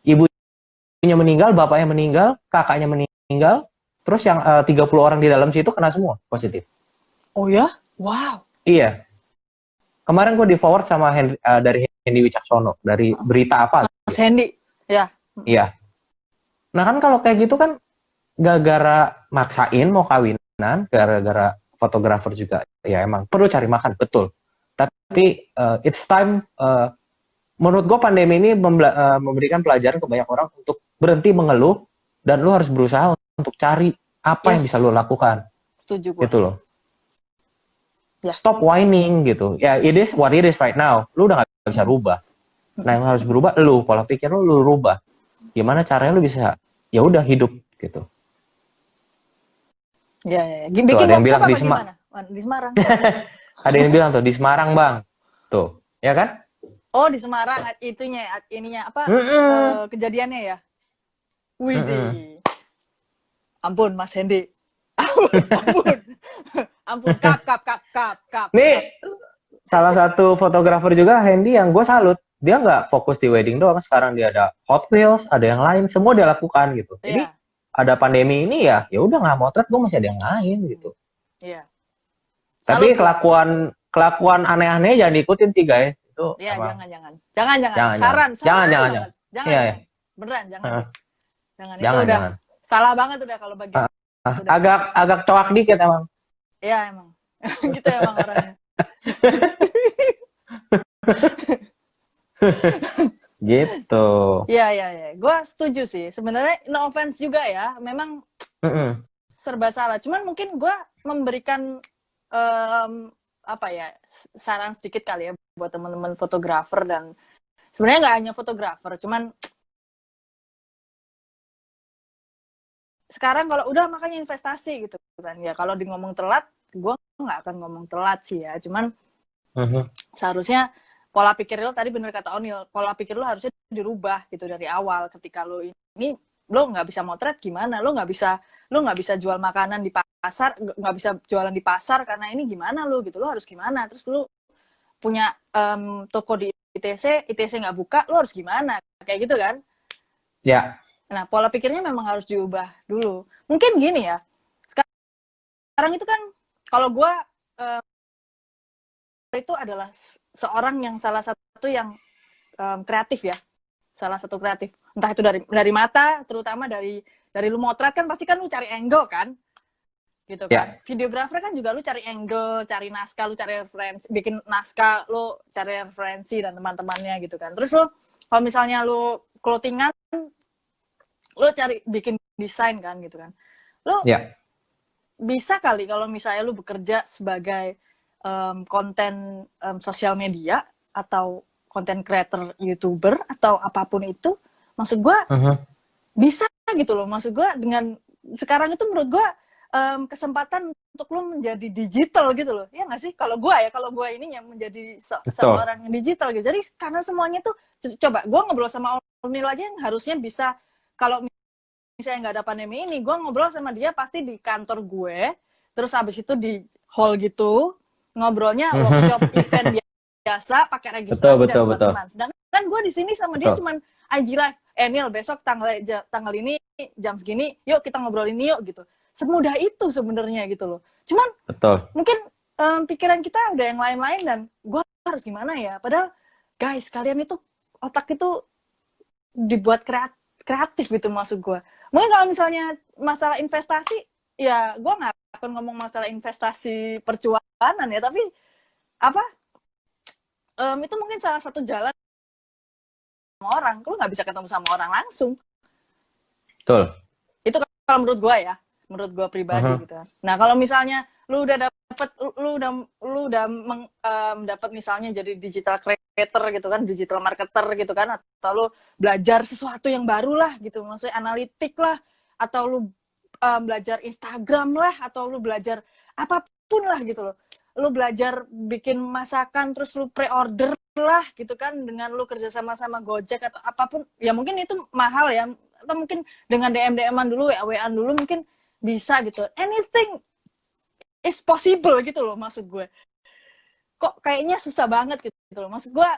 ibunya meninggal, bapaknya meninggal, kakaknya meninggal. Terus yang 30 orang di dalam situ kena semua positif. Oh ya? Wow. Iya. Kemarin gue di forward sama dari Hendy Wicaksono, dari berita apa? Mas Hendy, ya. Iya. Nah kan kalau kayak gitu kan gara-gara maksain mau kawinan, gara-gara fotografer juga, ya emang perlu cari makan, betul. Tapi it's time, menurut gue pandemi ini memberikan pelajaran ke banyak orang untuk berhenti mengeluh, dan lu harus berusaha untuk cari apa yang bisa lu lakukan. Setuju gue. Gitu loh. Ya. Stop whining gitu. Ya, it is what it is right now. Lu udah gak bisa rubah. Nah, yang harus berubah lu, pola pikir lu rubah. Gimana caranya lu bisa ya udah hidup gitu. Ya. Bikin tuh, ada yang bilang di Semarang. Ada yang bilang tuh di Semarang, Bang. Tuh, ya kan? Oh, di Semarang ininya apa? Kejadiannya ya. Widih. Ampun, Mas Hendy. Ampun. Kap. Nih, salah satu fotografer juga, Hendy, yang gue salut. Dia nggak fokus di wedding doang. Sekarang dia ada Hot Wheels, ada yang lain. Semua dia lakukan gitu. Jadi, ada pandemi ini ya udah nggak motret, gue masih ada yang lain gitu. Iya. Tapi kelakuan aneh-aneh jangan diikutin sih, guys. Itu ya, jangan. Saran. Jangan. Iya. Beneran, jangan. Itu udah salah banget udah kalau bagian. Agak coak dikit emang. Iya emang. Gitu emang orangnya. Gitu. Iya. Gue setuju sih. Sebenarnya no offense juga ya. Memang serba salah. Cuman mungkin gue memberikan saran sedikit kali ya buat teman-teman fotografer, dan sebenarnya nggak hanya fotografer, cuman sekarang kalau udah makanya investasi gitu kan ya. Kalau di ngomong telat, gue nggak akan ngomong telat sih ya. Cuman Seharusnya pola pikir lo tadi bener kata Onil, pola pikir lo harusnya dirubah gitu dari awal. Ketika lo ini lo nggak bisa motret gimana, lo nggak bisa jual makanan di pasar, nggak bisa jualan di pasar karena ini gimana lo gitu, lo harus gimana. Terus lo punya toko di ITC nggak buka, lo harus gimana, kayak gitu kan. Ya. Nah, pola pikirnya memang harus diubah dulu. Mungkin gini ya, sekarang itu kan kalau gue itu adalah seorang yang salah satu yang kreatif ya, salah satu kreatif. Entah itu dari mata, terutama dari lu motret kan pasti kan lu cari angle kan, gitu kan. Videografer kan juga lu cari angle, cari naskah, lu cari referensi, bikin naskah, lu cari referensi dan teman-temannya gitu kan. Terus lu kalau misalnya lu clothingan, lu cari bikin desain kan gitu kan. Lu bisa kali kalau misalnya lu bekerja sebagai konten sosial media atau konten creator YouTuber atau apapun itu, maksud gue bisa gitu loh. Maksud gue dengan sekarang itu menurut gue kesempatan untuk lu menjadi digital gitu loh. Ya nggak sih? Kalau gue ini yang menjadi seorang digital gitu. Jadi karena semuanya tuh, coba gue ngobrol sama Onil aja yang harusnya bisa, kalau misalnya nggak ada pandemi ini, gue ngobrol sama dia pasti di kantor gue, terus habis itu di hall gitu, ngobrolnya workshop event biasa pakai registrasi dan teman-teman. Sedangkan gue di sini sama dia cuman IG live. Nil, besok tanggal ini jam segini, yuk kita ngobrol ini yuk gitu. Semudah itu sebenarnya gitu loh. Cuman mungkin pikiran kita udah yang lain-lain dan gue harus gimana ya? Padahal guys, kalian itu otak itu dibuat kreatif gitu maksud gue. Mungkin kalau misalnya masalah investasi, ya gue nggak akan ngomong masalah investasi percuanan ya, tapi apa itu mungkin salah satu jalan sama orang. Lu nggak bisa ketemu sama orang langsung. Betul. Itu kalau menurut gue ya, menurut gue pribadi gitu. Nah kalau misalnya lu udah dapat misalnya jadi digital creator gitu kan, digital marketer gitu kan, atau lu belajar sesuatu yang baru lah gitu, maksudnya analitik lah, atau lu belajar Instagram lah, atau lu belajar apapun lah gitu loh. Lu belajar bikin masakan terus lu pre-order lah gitu kan, dengan lu kerja sama Gojek atau apapun. Ya mungkin itu mahal ya, atau mungkin dengan DM-an dulu, WA-an dulu mungkin bisa gitu. Anything is possible gitu loh maksud gue. Kok kayaknya susah banget gitu loh. Maksud gue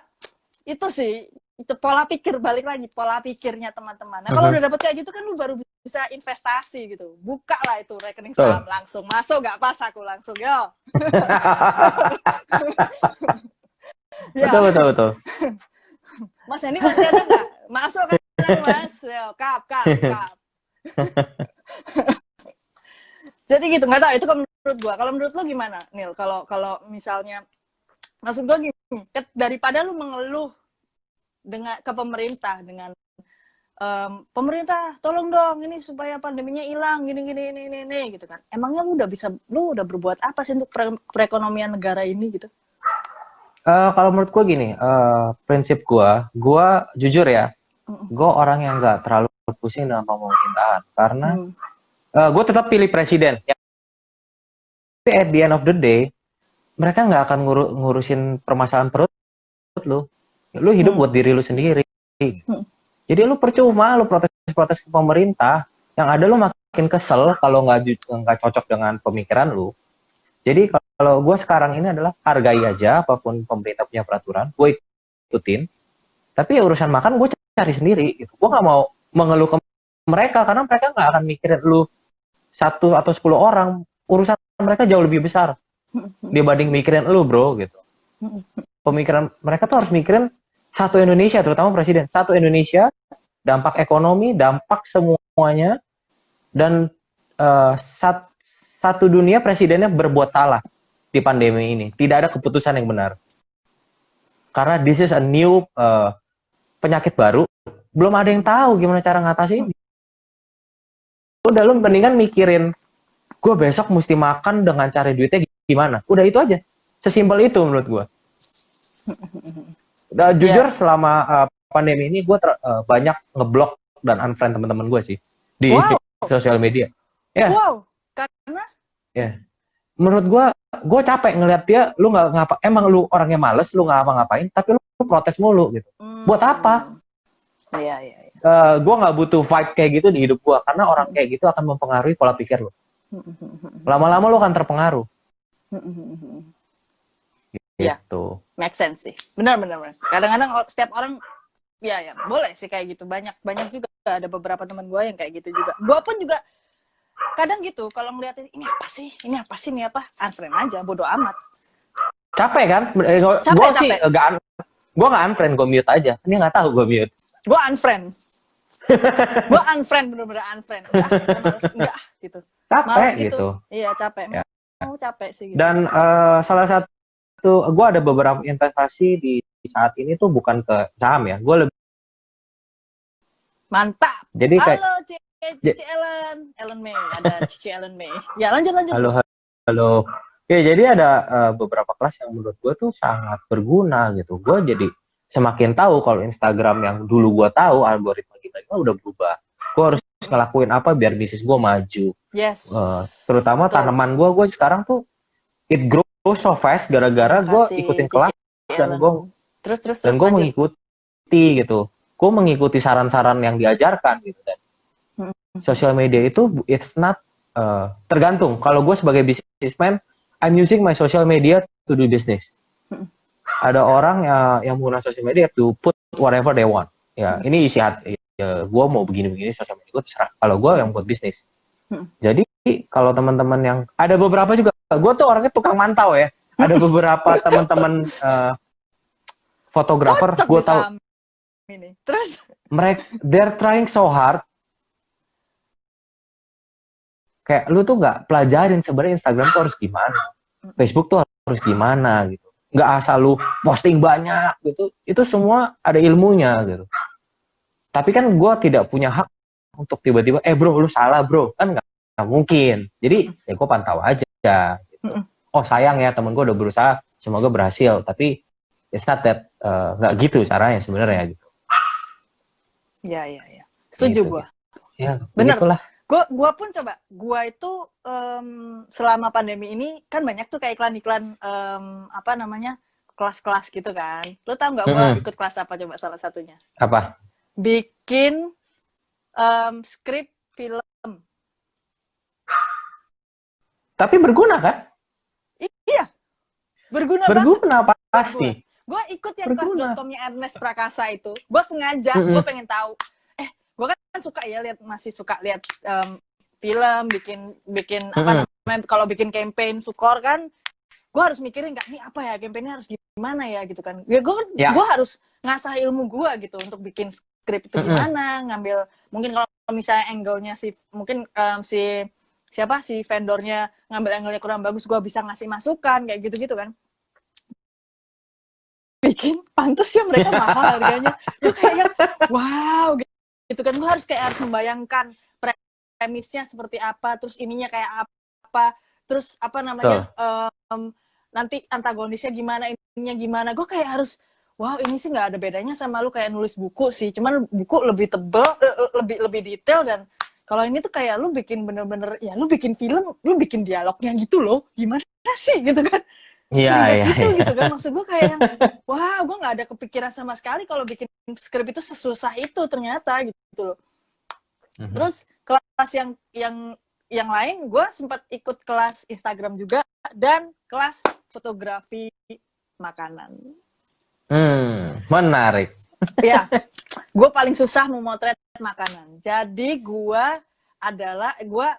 itu sih, itu pola pikir, balik lagi pola pikirnya teman-teman. Nah kalau udah dapet kayak gitu kan lu baru bisa investasi gitu. Buka lah itu rekening saham langsung. Masuk gak pas aku langsung, yo. Ya. Betul. Mas ini masih ada gak? Masuk kan mas? Yo, kap. Jadi gitu, nggak tahu itu kalau menurut gua. Kalau menurut lo gimana, Nil? Kalau misalnya, maksud gua gini, daripada lu mengeluh ke pemerintah dengan pemerintah tolong dong ini supaya pandeminya hilang, gini gitu kan. Emangnya lu udah berbuat apa sih untuk perekonomian negara ini gitu? Kalau menurut gua gini, prinsip gua jujur ya, gua orang yang nggak terlalu pusing dengan pemerintahan karena gue tetap pilih presiden. Tapi at the end of the day, mereka nggak akan ngurusin permasalahan perut lu. Lu hidup buat diri lu sendiri. Jadi lu percuma lu protes ke pemerintah. Yang ada lu makin kesel kalau nggak cocok dengan pemikiran lu. Jadi kalau gue sekarang ini adalah hargai aja apapun pemerintah punya peraturan, gue ikutin. Tapi urusan makan gue cari sendiri. Gitu. Gue nggak mau mengeluh ke mereka karena mereka nggak akan mikirin lu 1 atau 10 orang, urusan mereka jauh lebih besar dibanding mikirin lu bro gitu. Pemikiran mereka tuh harus mikirin satu Indonesia, terutama presiden, satu Indonesia, dampak ekonomi, dampak semuanya, dan satu dunia presidennya berbuat salah di pandemi ini, tidak ada keputusan yang benar. Karena this is a new penyakit baru, belum ada yang tahu gimana cara ngatasin. Udah lu mendingan mikirin gue besok mesti makan dengan cara duitnya gimana. Udah itu aja. Sesimpel itu menurut gue. Jujur selama pandemi ini gue banyak ngeblok dan unfriend teman-teman gue sih di sosial media. Ya. Wow, karena? Ya. Menurut gue gue capek ngeliat dia, lu nggak ngapa, emang lu orangnya males, lu nggak ngapa-ngapain, tapi lu protes mulu gitu. Buat apa? Iya, iya, iya. Gue nggak butuh vibe kayak gitu di hidup gue, karena orang kayak gitu akan mempengaruhi pola pikir lu. Lama-lama lu akan terpengaruh. Iya, Gitu. make sense sih. Benar. Kadang-kadang setiap orang, ya boleh sih kayak gitu. Banyak juga ada beberapa teman gue yang kayak gitu juga. Gue pun juga kadang gitu, kalau ngeliatin ini apa sih, ini apa, unfriend aja, bodo amat. Capek kan? Gue sih nggak unfriend, gue mute aja. Ini nggak tahu gue mute. Gue unfriend. Bener-bener unfriend. Males, enggak gitu. Capek gitu. Iya, capek. Ya. Capek sih gitu. Dan salah satu, gue ada beberapa investasi di saat ini tuh bukan ke saham ya. Gue lebih. Mantap. Jadi kayak. Halo Cici Ellen May. Ada Cici Ellen May. Ya lanjut. Halo. Ya, jadi ada beberapa kelas yang menurut gue tuh sangat berguna gitu. Gue jadi semakin tahu kalau Instagram yang dulu gue tahu algoritma kita udah berubah. Gue harus ngelakuin apa biar bisnis gue maju. Yes. Terutama tanaman gue sekarang tuh it grows so fast gara-gara gue ikutin kelas dan gue mengikuti gitu. Gue mengikuti saran-saran yang diajarkan gitu. Dan social media itu it's not tergantung. Kalau gue sebagai businessman, I'm using my social media to do business. Ada orang yang menggunakan social media to put whatever they want. Ya, ini isi hati. Ya, gue mau begini-begini social media gue terserah. Kalau gue yang buat bisnis. Jadi kalau teman-teman yang ada beberapa juga, gue tuh orangnya tukang mantau ya. Ada beberapa teman-teman fotografer, gue tahu. Ini. Terus mereka they're trying so hard. Kayak lu tuh nggak pelajarin sebenarnya Instagram tuh harus gimana, Facebook tuh harus gimana gitu. Nggak asal lu posting banyak gitu. Itu semua ada ilmunya gitu. Tapi kan gue tidak punya hak untuk tiba-tiba, bro lu salah bro, kan nggak mungkin. Jadi ya gue pantau aja. Gitu. Oh sayang ya temen gue udah berusaha, semoga berhasil. Tapi it's not that nggak gitu caranya sebenarnya gitu. Ya. Setuju gitu, gue. Gitu. Ya, bener. Begitulah. Gue pun coba. Gue itu selama pandemi ini kan banyak tuh kayak iklan-iklan kelas-kelas gitu kan. Lo tau nggak gue ikut kelas apa coba salah satunya? Apa? Bikin skrip film. Tapi berguna kan? Iya. Berguna pasti. Gue ikut yang kelas.com-nya Ernest Prakasa itu. Gue sengaja, gue pengen tahu. Gue kan suka ya masih suka lihat film, bikin apa namanya, kalau bikin campaign sukor kan, gue harus mikirin ini apa ya, campaignnya harus gimana ya gitu kan. Ya gue harus ngasah ilmu gue gitu untuk bikin skrip itu gimana, ngambil mungkin kalau misalnya angle-nya si vendornya ngambil angle-nya kurang bagus, gue bisa ngasih masukan kayak gitu-gitu kan. Bikin pantas ya mereka mahal harganya. Gue kayak wow gitu kan, gue harus membayangkan premisnya seperti apa, terus ininya kayak apa, terus apa namanya nanti antagonisnya gimana, ininya gimana. Gue kayak harus wow, ini sih nggak ada bedanya sama lu kayak nulis buku sih, cuman buku lebih tebel, lebih detail, dan kalau ini tuh kayak lu bikin bener-bener ya lu bikin film, lu bikin dialognya gitu loh, gimana sih gitu kan. Iya. Gitu kan, maksud gue kayak wah, gue nggak ada kepikiran sama sekali kalau bikin skrip itu sesusah itu ternyata gitu loh. Terus kelas yang lain, gue sempat ikut kelas Instagram juga dan kelas fotografi makanan. Menarik. Ya, gue paling susah memotret makanan. Jadi gue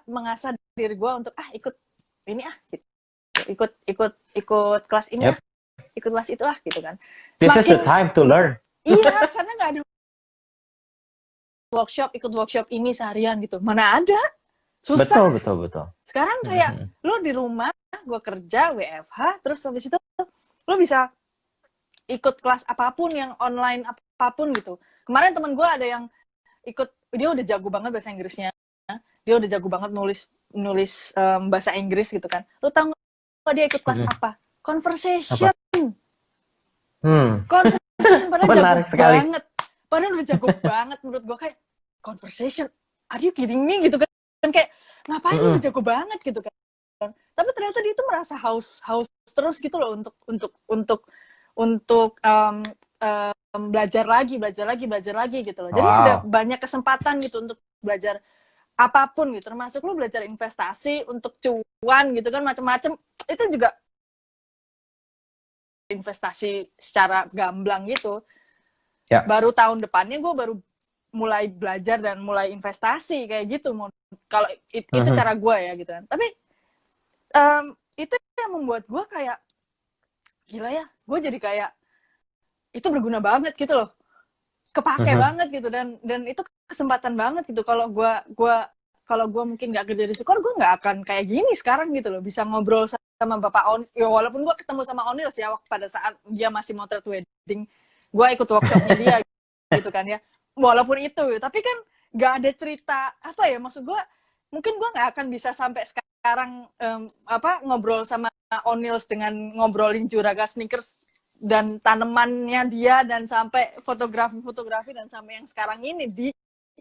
mengasah diri gue untuk ikut ini gitu. Ikut kelas ini ikut kelas itu gitu kan. This is the time to learn. Iya, karena nggak ada ikut workshop ini seharian gitu. Mana ada? Susah. Betul. Sekarang kayak lu di rumah, gue kerja WFH, terus habis itu lu bisa ikut kelas apapun yang online apapun gitu. Kemarin temen gue ada yang ikut, dia udah jago banget bahasa Inggrisnya. Dia udah jago banget nulis bahasa Inggris gitu kan. Lu tau nggak dia ikut kelas apa? Conversation. Conversation padahal jago banget. Padahal udah jago banget menurut gue, kayak conversation. Are you kidding me gitu kan? Kayak ngapain lu udah jago banget gitu kan. kan. Tapi ternyata dia itu merasa haus terus gitu loh untuk belajar lagi gitu loh. Jadi ada Wow. banyak kesempatan gitu untuk belajar apapun gitu, termasuk lu belajar investasi untuk cuan gitu kan, macam-macam. Itu juga investasi secara gamblang gitu. Ya. Baru tahun depannya gue baru mulai belajar dan mulai investasi kayak gitu. Kalau itu cara gue ya gitu kan. Tapi itu yang membuat gue kayak gila ya, gue jadi kayak itu berguna banget gitu loh, kepake banget gitu, dan itu kesempatan banget gitu. Kalau gue mungkin nggak kerja di Sukor, gue nggak akan kayak gini sekarang gitu loh, bisa ngobrol sama Bapak Onis. Ya walaupun gue ketemu sama Onils ya pada saat dia masih motret wedding, gue ikut workshopnya dia gitu kan ya. Walaupun itu, tapi kan nggak ada cerita apa ya, maksud gue mungkin gue nggak akan bisa sampai sekarang ngobrol sama Onils dengan ngobrolin Juraga Sneakers dan tanamannya dia, dan sampai fotografi dan sampai yang sekarang ini di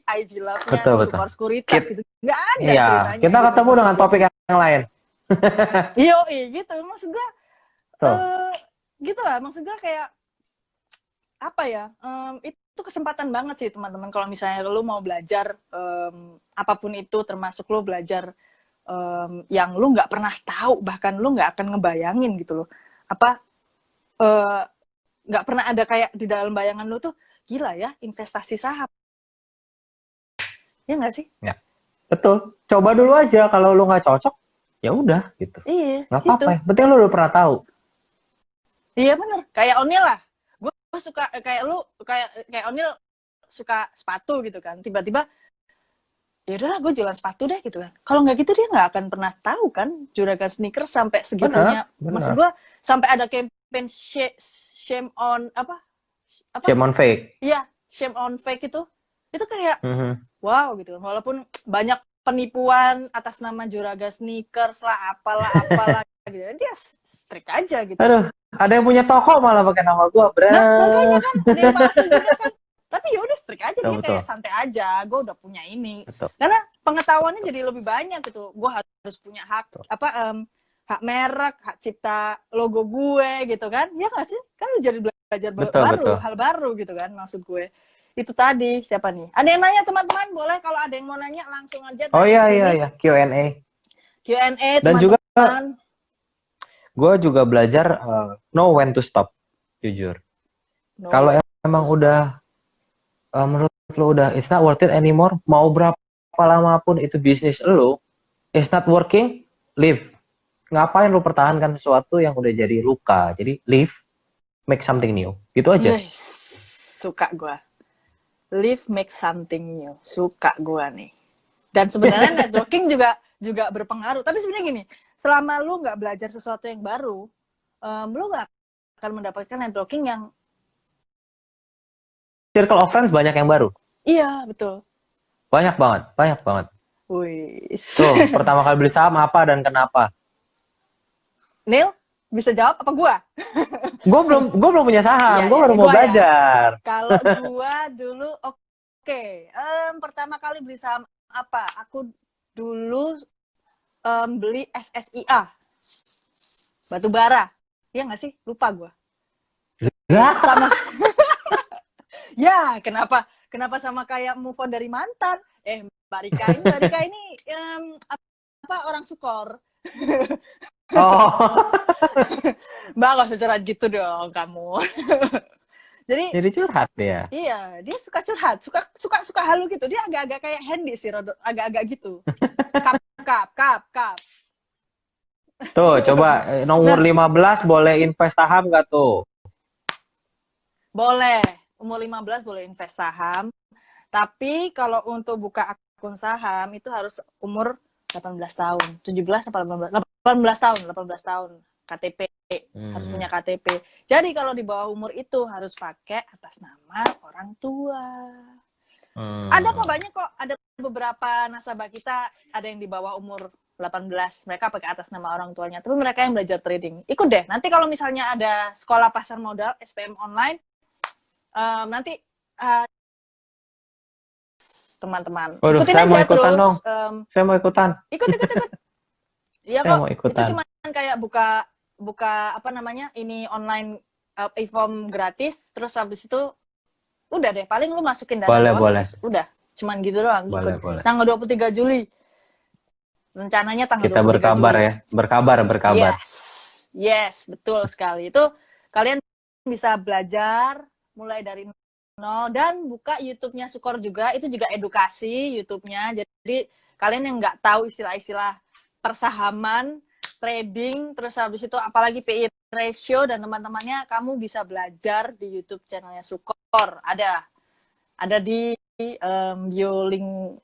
IG Love-nya, Betul, di betul. Sukor Sekuritas gitu. Nggak ada Iya, ceritanya kita gitu, ketemu maksud dengan gue. topik yang lain. Iya, gitu. Maksud gue, Tuh. gitu lah. Maksud gue kayak, apa ya, itu kesempatan banget sih teman-teman. Kalau misalnya lu mau belajar, apapun itu, termasuk lu belajar yang lu nggak pernah tahu, bahkan lu nggak akan ngebayangin gitu loh. Nggak pernah ada kayak di dalam bayangan lu tuh, gila ya, investasi saham. Ya nggak sih? Ya. Betul. Coba dulu aja, kalau lu nggak cocok, ya udah gitu. Iya, Nggak gitu. apa-apa. Penting lu udah pernah tahu. Iya bener. Kayak Onil lah. Gue suka kayak Onil suka sepatu gitu kan. Tiba-tiba ya udahlah gue jualan sepatu deh gitu kan. Kalau nggak gitu dia nggak akan pernah tahu kan Juragan Sneakers sampai segitunya. Maksud gue sampai ada campaign shame on apa? Shame on fake. Iya, shame on fake itu kayak wow gitu kan. Walaupun banyak penipuan atas nama Juraga Sneakers lah, apalah gitu. Dia strict aja gitu. Aduh, ada yang punya toko malah pakai nama gua, bro. Nah, makanya kan ada yang palsu juga kan. Tapi ya udah strict aja, dia kayak santai aja. Gue udah punya ini. Betul. Karena pengetahuannya jadi lebih banyak gitu. Gue harus punya hak hak merek, hak cipta logo gue gitu kan. Ya nggak sih? Kan lu jadi belajar baru, hal baru gitu kan, maksud gue. Itu tadi, siapa nih? Ada yang nanya teman-teman, boleh kalau ada yang mau nanya langsung aja. Oh iya, Q&A. Q&A Dan teman-teman. juga gue juga belajar know when to stop, jujur. Kalau emang udah menurut lo udah it's not worth it anymore, mau berapa lama pun itu bisnis lo, it's not working, leave. Ngapain lo pertahankan sesuatu yang udah jadi luka? Jadi leave, make something new. Gitu aja. Yes, suka gue. Leave, make something new. Suka gue nih. Dan sebenarnya networking juga berpengaruh. Tapi sebenarnya gini, selama lu nggak belajar sesuatu yang baru, lu nggak akan mendapatkan networking yang circle of friends banyak yang baru. Iya, betul. Banyak banget. Wih. Tuh, pertama kali beli saham apa dan kenapa? Neil, bisa jawab apa gua? Gue belum punya saham, gue baru mau belajar. Ya. Kalau gua dulu pertama kali beli saham apa? Aku dulu beli SSIA. Batubara. Iya nggak sih? Lupa gua. Sama. Ya, kenapa sama kayak move on dari mantan? Mbak Rika ini orang Sukor. Oh. Mbak, gak usah curhat gitu dong kamu. Jadi curhat dia. Iya, dia suka curhat, suka halu gitu. Dia agak-agak kayak Hendy sih, agak-agak gitu. Kap. Tuh, coba nomor 15 boleh invest saham nggak tuh? Boleh. Umur 15 boleh invest saham. Tapi kalau untuk buka akun saham itu harus umur 18 tahun. 17 atau 18 tahun. KTP. Harus punya KTP. Jadi kalau di bawah umur itu harus pakai atas nama orang tua. Ada kok, banyak kok. Ada beberapa nasabah kita ada yang di bawah umur 18. Mereka pakai atas nama orang tuanya. Tapi mereka yang belajar trading. Ikut deh. Nanti kalau misalnya ada sekolah pasar modal, SPM online, nanti teman-teman ikutin saya aja mau ikutan terus. dong. Saya mau ikutan. Ikut. Iya Saya kok, mau itu ikutan. cuma kayak buka buka apa namanya ini online e-form gratis, terus habis itu udah deh, paling lu masukin dana Boleh, doang, boleh. terus udah, cuman gitu doang ikut. Boleh, boleh. Tanggal 23 Juli, rencananya tanggal Kita 23 berkabar Juli. ya. Berkabar, berkabar. Yes, yes, betul sekali. Itu kalian bisa belajar mulai dari nol dan buka YouTube-nya Sukor juga. Itu juga edukasi YouTube-nya. Jadi kalian yang nggak tahu istilah-istilah persahaman, trading, terus habis itu apalagi PI ratio dan teman-temannya, kamu bisa belajar di YouTube channelnya Sukor. Ada di bio link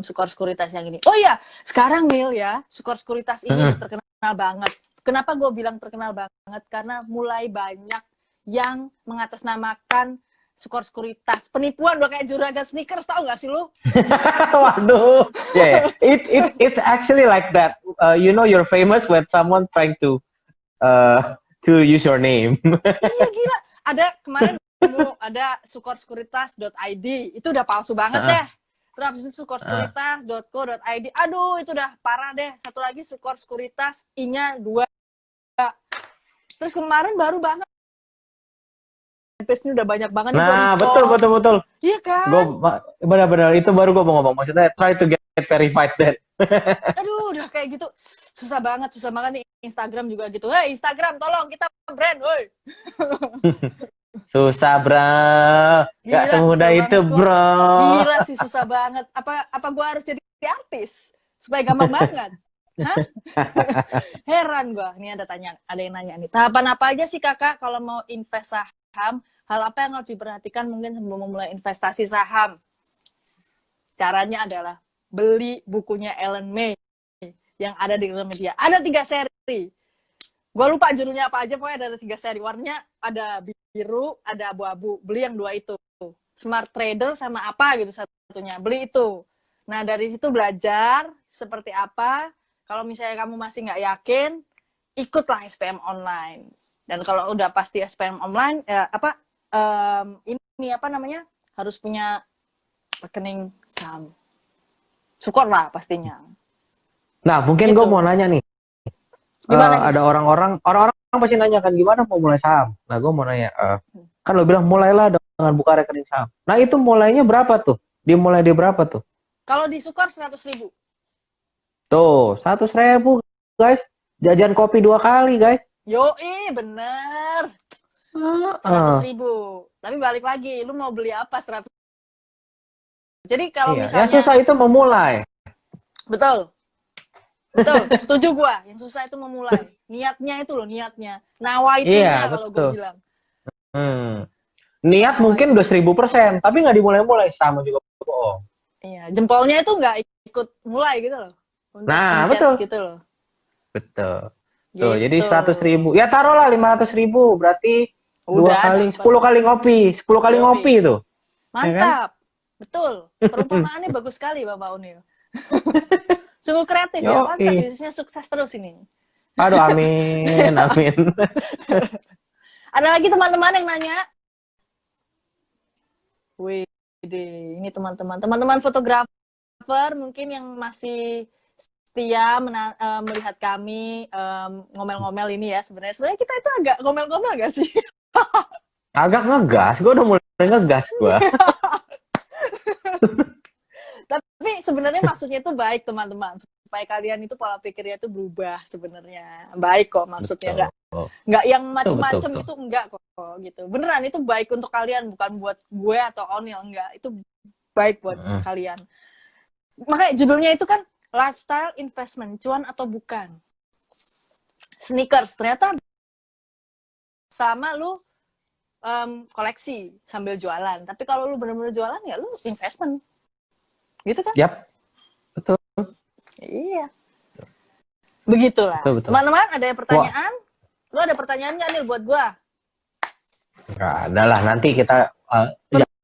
Sukor Sekuritas yang ini. Oh iya, sekarang Mil ya, Sukor Sekuritas ini udah terkenal banget. Kenapa gue bilang terkenal banget? Karena mulai banyak yang mengatasnamakan Sukor Sekuritas. Penipuan udah kayak juragan sneakers, tau gak sih lu? Waduh. Yeah, yeah. It's actually like that. You know you're famous when someone trying to use your name. Iya gila. Ada kemarin ada sukorsekuritas.id, itu udah palsu banget deh. Terus habis itu sukorsekuritas.co.id, aduh itu udah parah deh. Satu lagi Sukor Sekuritas, I-nya 2. Terus kemarin baru banget, ini udah banyak banget nih. Nah, betul. Iya kan? Gue benar-benar itu baru gue mau ngomong. Maksudnya try to get verified then. Aduh, udah kayak gitu. Susah banget nih. Instagram juga gitu. Hey, Instagram, tolong kita brand, woi. Susah, bro. Gak semudah itu, bro. Gila sih, susah banget. Apa gue harus jadi artis supaya gampang banget? Hah? Heran gue. Ini ada yang nanya nih. Tahapan apa aja sih kakak kalau mau invest saham? Hal apa yang harus diperhatikan mungkin sebelum memulai investasi saham? Caranya adalah beli bukunya Ellen May yang ada di Gramedia. Ada 3 seri. Gue lupa judulnya apa aja, pokoknya ada 3 seri. Warnanya ada biru, ada abu-abu. Beli yang 2 itu. Smart Trader sama apa gitu satunya. Beli itu. Nah, dari situ belajar seperti apa. Kalau misalnya kamu masih nggak yakin, ikutlah SPM online. Dan kalau udah pasti SPM online, ya ini apa namanya, harus punya rekening saham. Sukor lah pastinya. Nah, mungkin Gitu. gue mau nanya nih. Gimana? Ada orang pasti nanya kan gimana mau mulai saham. Nah, gue mau nanya, kan lo bilang mulailah dengan buka rekening saham. Nah, itu mulainya berapa tuh? Dimulai di berapa tuh? Kalau di Sukor 100.000. Tuh, 100.000 guys. Jajan kopi 2 kali guys. Yoi, bener. 100.000. Tapi balik lagi, lu mau beli apa 100? Jadi kalau misalnya... Yang susah itu memulai. Betul, setuju gua. Yang susah itu memulai. Niatnya itu loh, niatnya. Nawaitunya kalau gue bilang. Niat mungkin udah 1000%, tapi nggak dimulai-mulai, sama juga bohong. Iya, jempolnya itu nggak ikut mulai gitu loh. Nah, betul. Gitu loh. Betul. Gitu. Tuh, jadi 100.000. Ya taruhlah 500.000, berarti udah 10 kali ngopi. 10 kali ngopi itu. Mantap. Ya kan? Betul. Perumpamaannya bagus sekali Bapak Unil. Sungguh kreatif ya, pantas bisnisnya sukses terus ini. Aduh, amin, amin. Ada lagi teman-teman yang nanya. Wih, ini teman-teman fotografer mungkin yang masih setia melihat kami ngomel-ngomel ini ya. Sebenarnya kita itu agak ngomel-ngomel gak sih? Agak ngegas, gue udah mulai ngegas gue. Tapi sebenarnya maksudnya itu baik teman-teman, supaya kalian itu pola pikirnya itu berubah sebenarnya. Baik kok maksudnya, nggak yang macem-macem itu enggak kok gitu. Beneran itu baik untuk kalian, bukan buat gue atau Onil, enggak. Itu baik buat kalian. Makanya judulnya itu kan lifestyle investment, cuan atau bukan. Sneakers ternyata sama lu koleksi sambil jualan. Tapi kalau lu bener-bener jualan ya lu investment. Gitu kan? Yap. Betul. Iya. Begitulah. Teman-teman, ada yang pertanyaan? Wah. Lu ada pertanyaan nggak nih buat gua? Nggak ada lah, nanti kita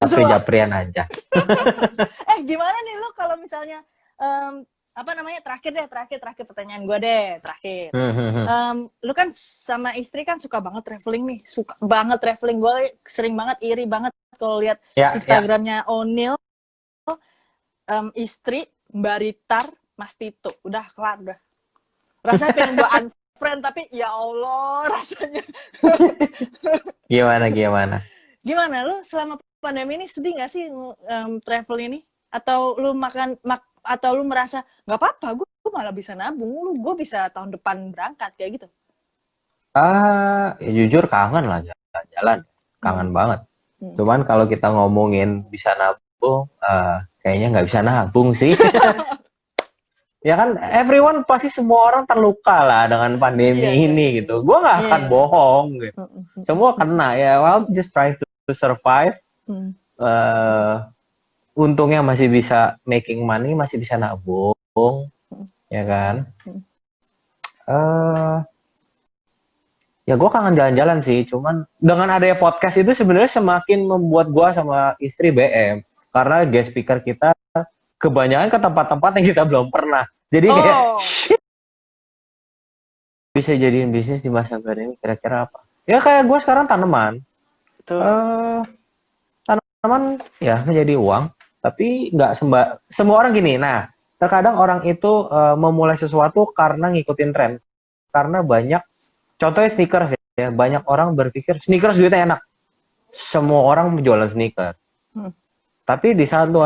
japri-japrian aja. Gimana nih lu kalau misalnya terakhir pertanyaan gua deh, terakhir. Lu kan sama istri kan suka banget traveling nih, Gua sering banget iri banget kalau lihat Instagramnya Onil. Istri Mbak Ritar Mas Tito udah kelar udah Rasanya pengen gue unfriend, tapi ya Allah rasanya. Gimana? Gimana lu selama pandemi ini sedih nggak sih travel ini? Atau lu atau lu merasa nggak apa-apa, gue malah bisa nabung, gue bisa tahun depan berangkat kayak gitu? Ya jujur kangen lah jalan-jalan. Kangen banget. Cuman kalau kita ngomongin bisa nabung, kayaknya nggak bisa nabung sih. Ya kan, everyone pasti semua orang terluka lah dengan pandemi ini gitu. Gue nggak akan bohong gitu. Semua kena ya. Well, just trying to survive. Untungnya masih bisa making money, masih bisa nabung, ya kan. Ya gue kangen jalan-jalan sih. Cuman dengan adanya podcast itu sebenarnya semakin membuat gue sama istri BM. Karena guest speaker kita kebanyakan ke tempat-tempat yang kita belum pernah. Jadi kayak bisa jadiin bisnis di masa pandemi kira-kira apa? Ya kayak gue sekarang tanaman. Tanaman ya menjadi uang, tapi nggak semua orang gini. Nah, terkadang orang itu memulai sesuatu karena ngikutin tren. Karena banyak, contohnya sneakers ya, banyak orang berpikir sneakers duitnya enak. Semua orang menjualan sneakers. Tapi di saat lu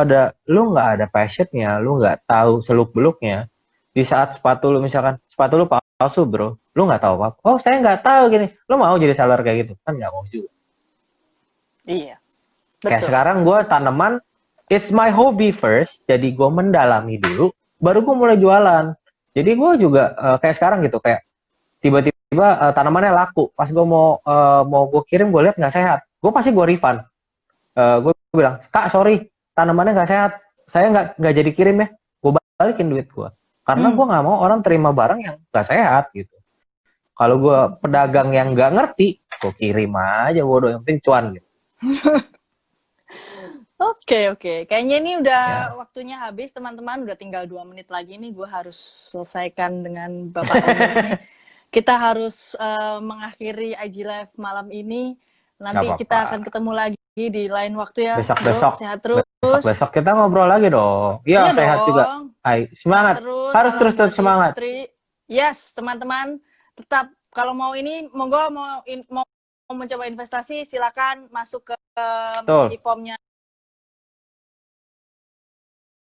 nggak ada passionnya, lu nggak tahu seluk-beluknya, di saat sepatu lu misalkan, sepatu lu palsu bro, lu nggak tahu apa. Oh saya nggak tahu gini, lu mau jadi seller kayak gitu? Kan nggak mau juga. Iya. Kayak sekarang gue tanaman, it's my hobby first, jadi gue mendalami dulu, baru gue mulai jualan. Jadi gue juga kayak sekarang gitu, kayak tiba-tiba tanamannya laku, pas gue mau gue kirim, gue lihat nggak sehat, gue pasti gue refund. Gue bilang, kak sorry, tanamannya nggak sehat, saya nggak jadi kirim ya, gue balikin duit gue. Karena gue nggak mau orang terima barang yang nggak sehat gitu. Kalau gue pedagang yang nggak ngerti, gue kirim aja bodoh, yang penting cuan gitu. Oke. Kayaknya ini udah waktunya habis, teman-teman. Udah tinggal 2 menit lagi nih. Gue harus selesaikan dengan Bapak Ernest nih. Kita harus mengakhiri IG Live malam ini. Nanti kita akan ketemu lagi di lain waktu ya. Besok. Sehat terus. Besok kita ngobrol lagi dong. Iya sehat dong. Juga. Hai, semangat. Harus terus semangat. Yes, teman-teman. Tetap kalau mau ini, monggo mau mencoba investasi, silakan masuk ke e-formnya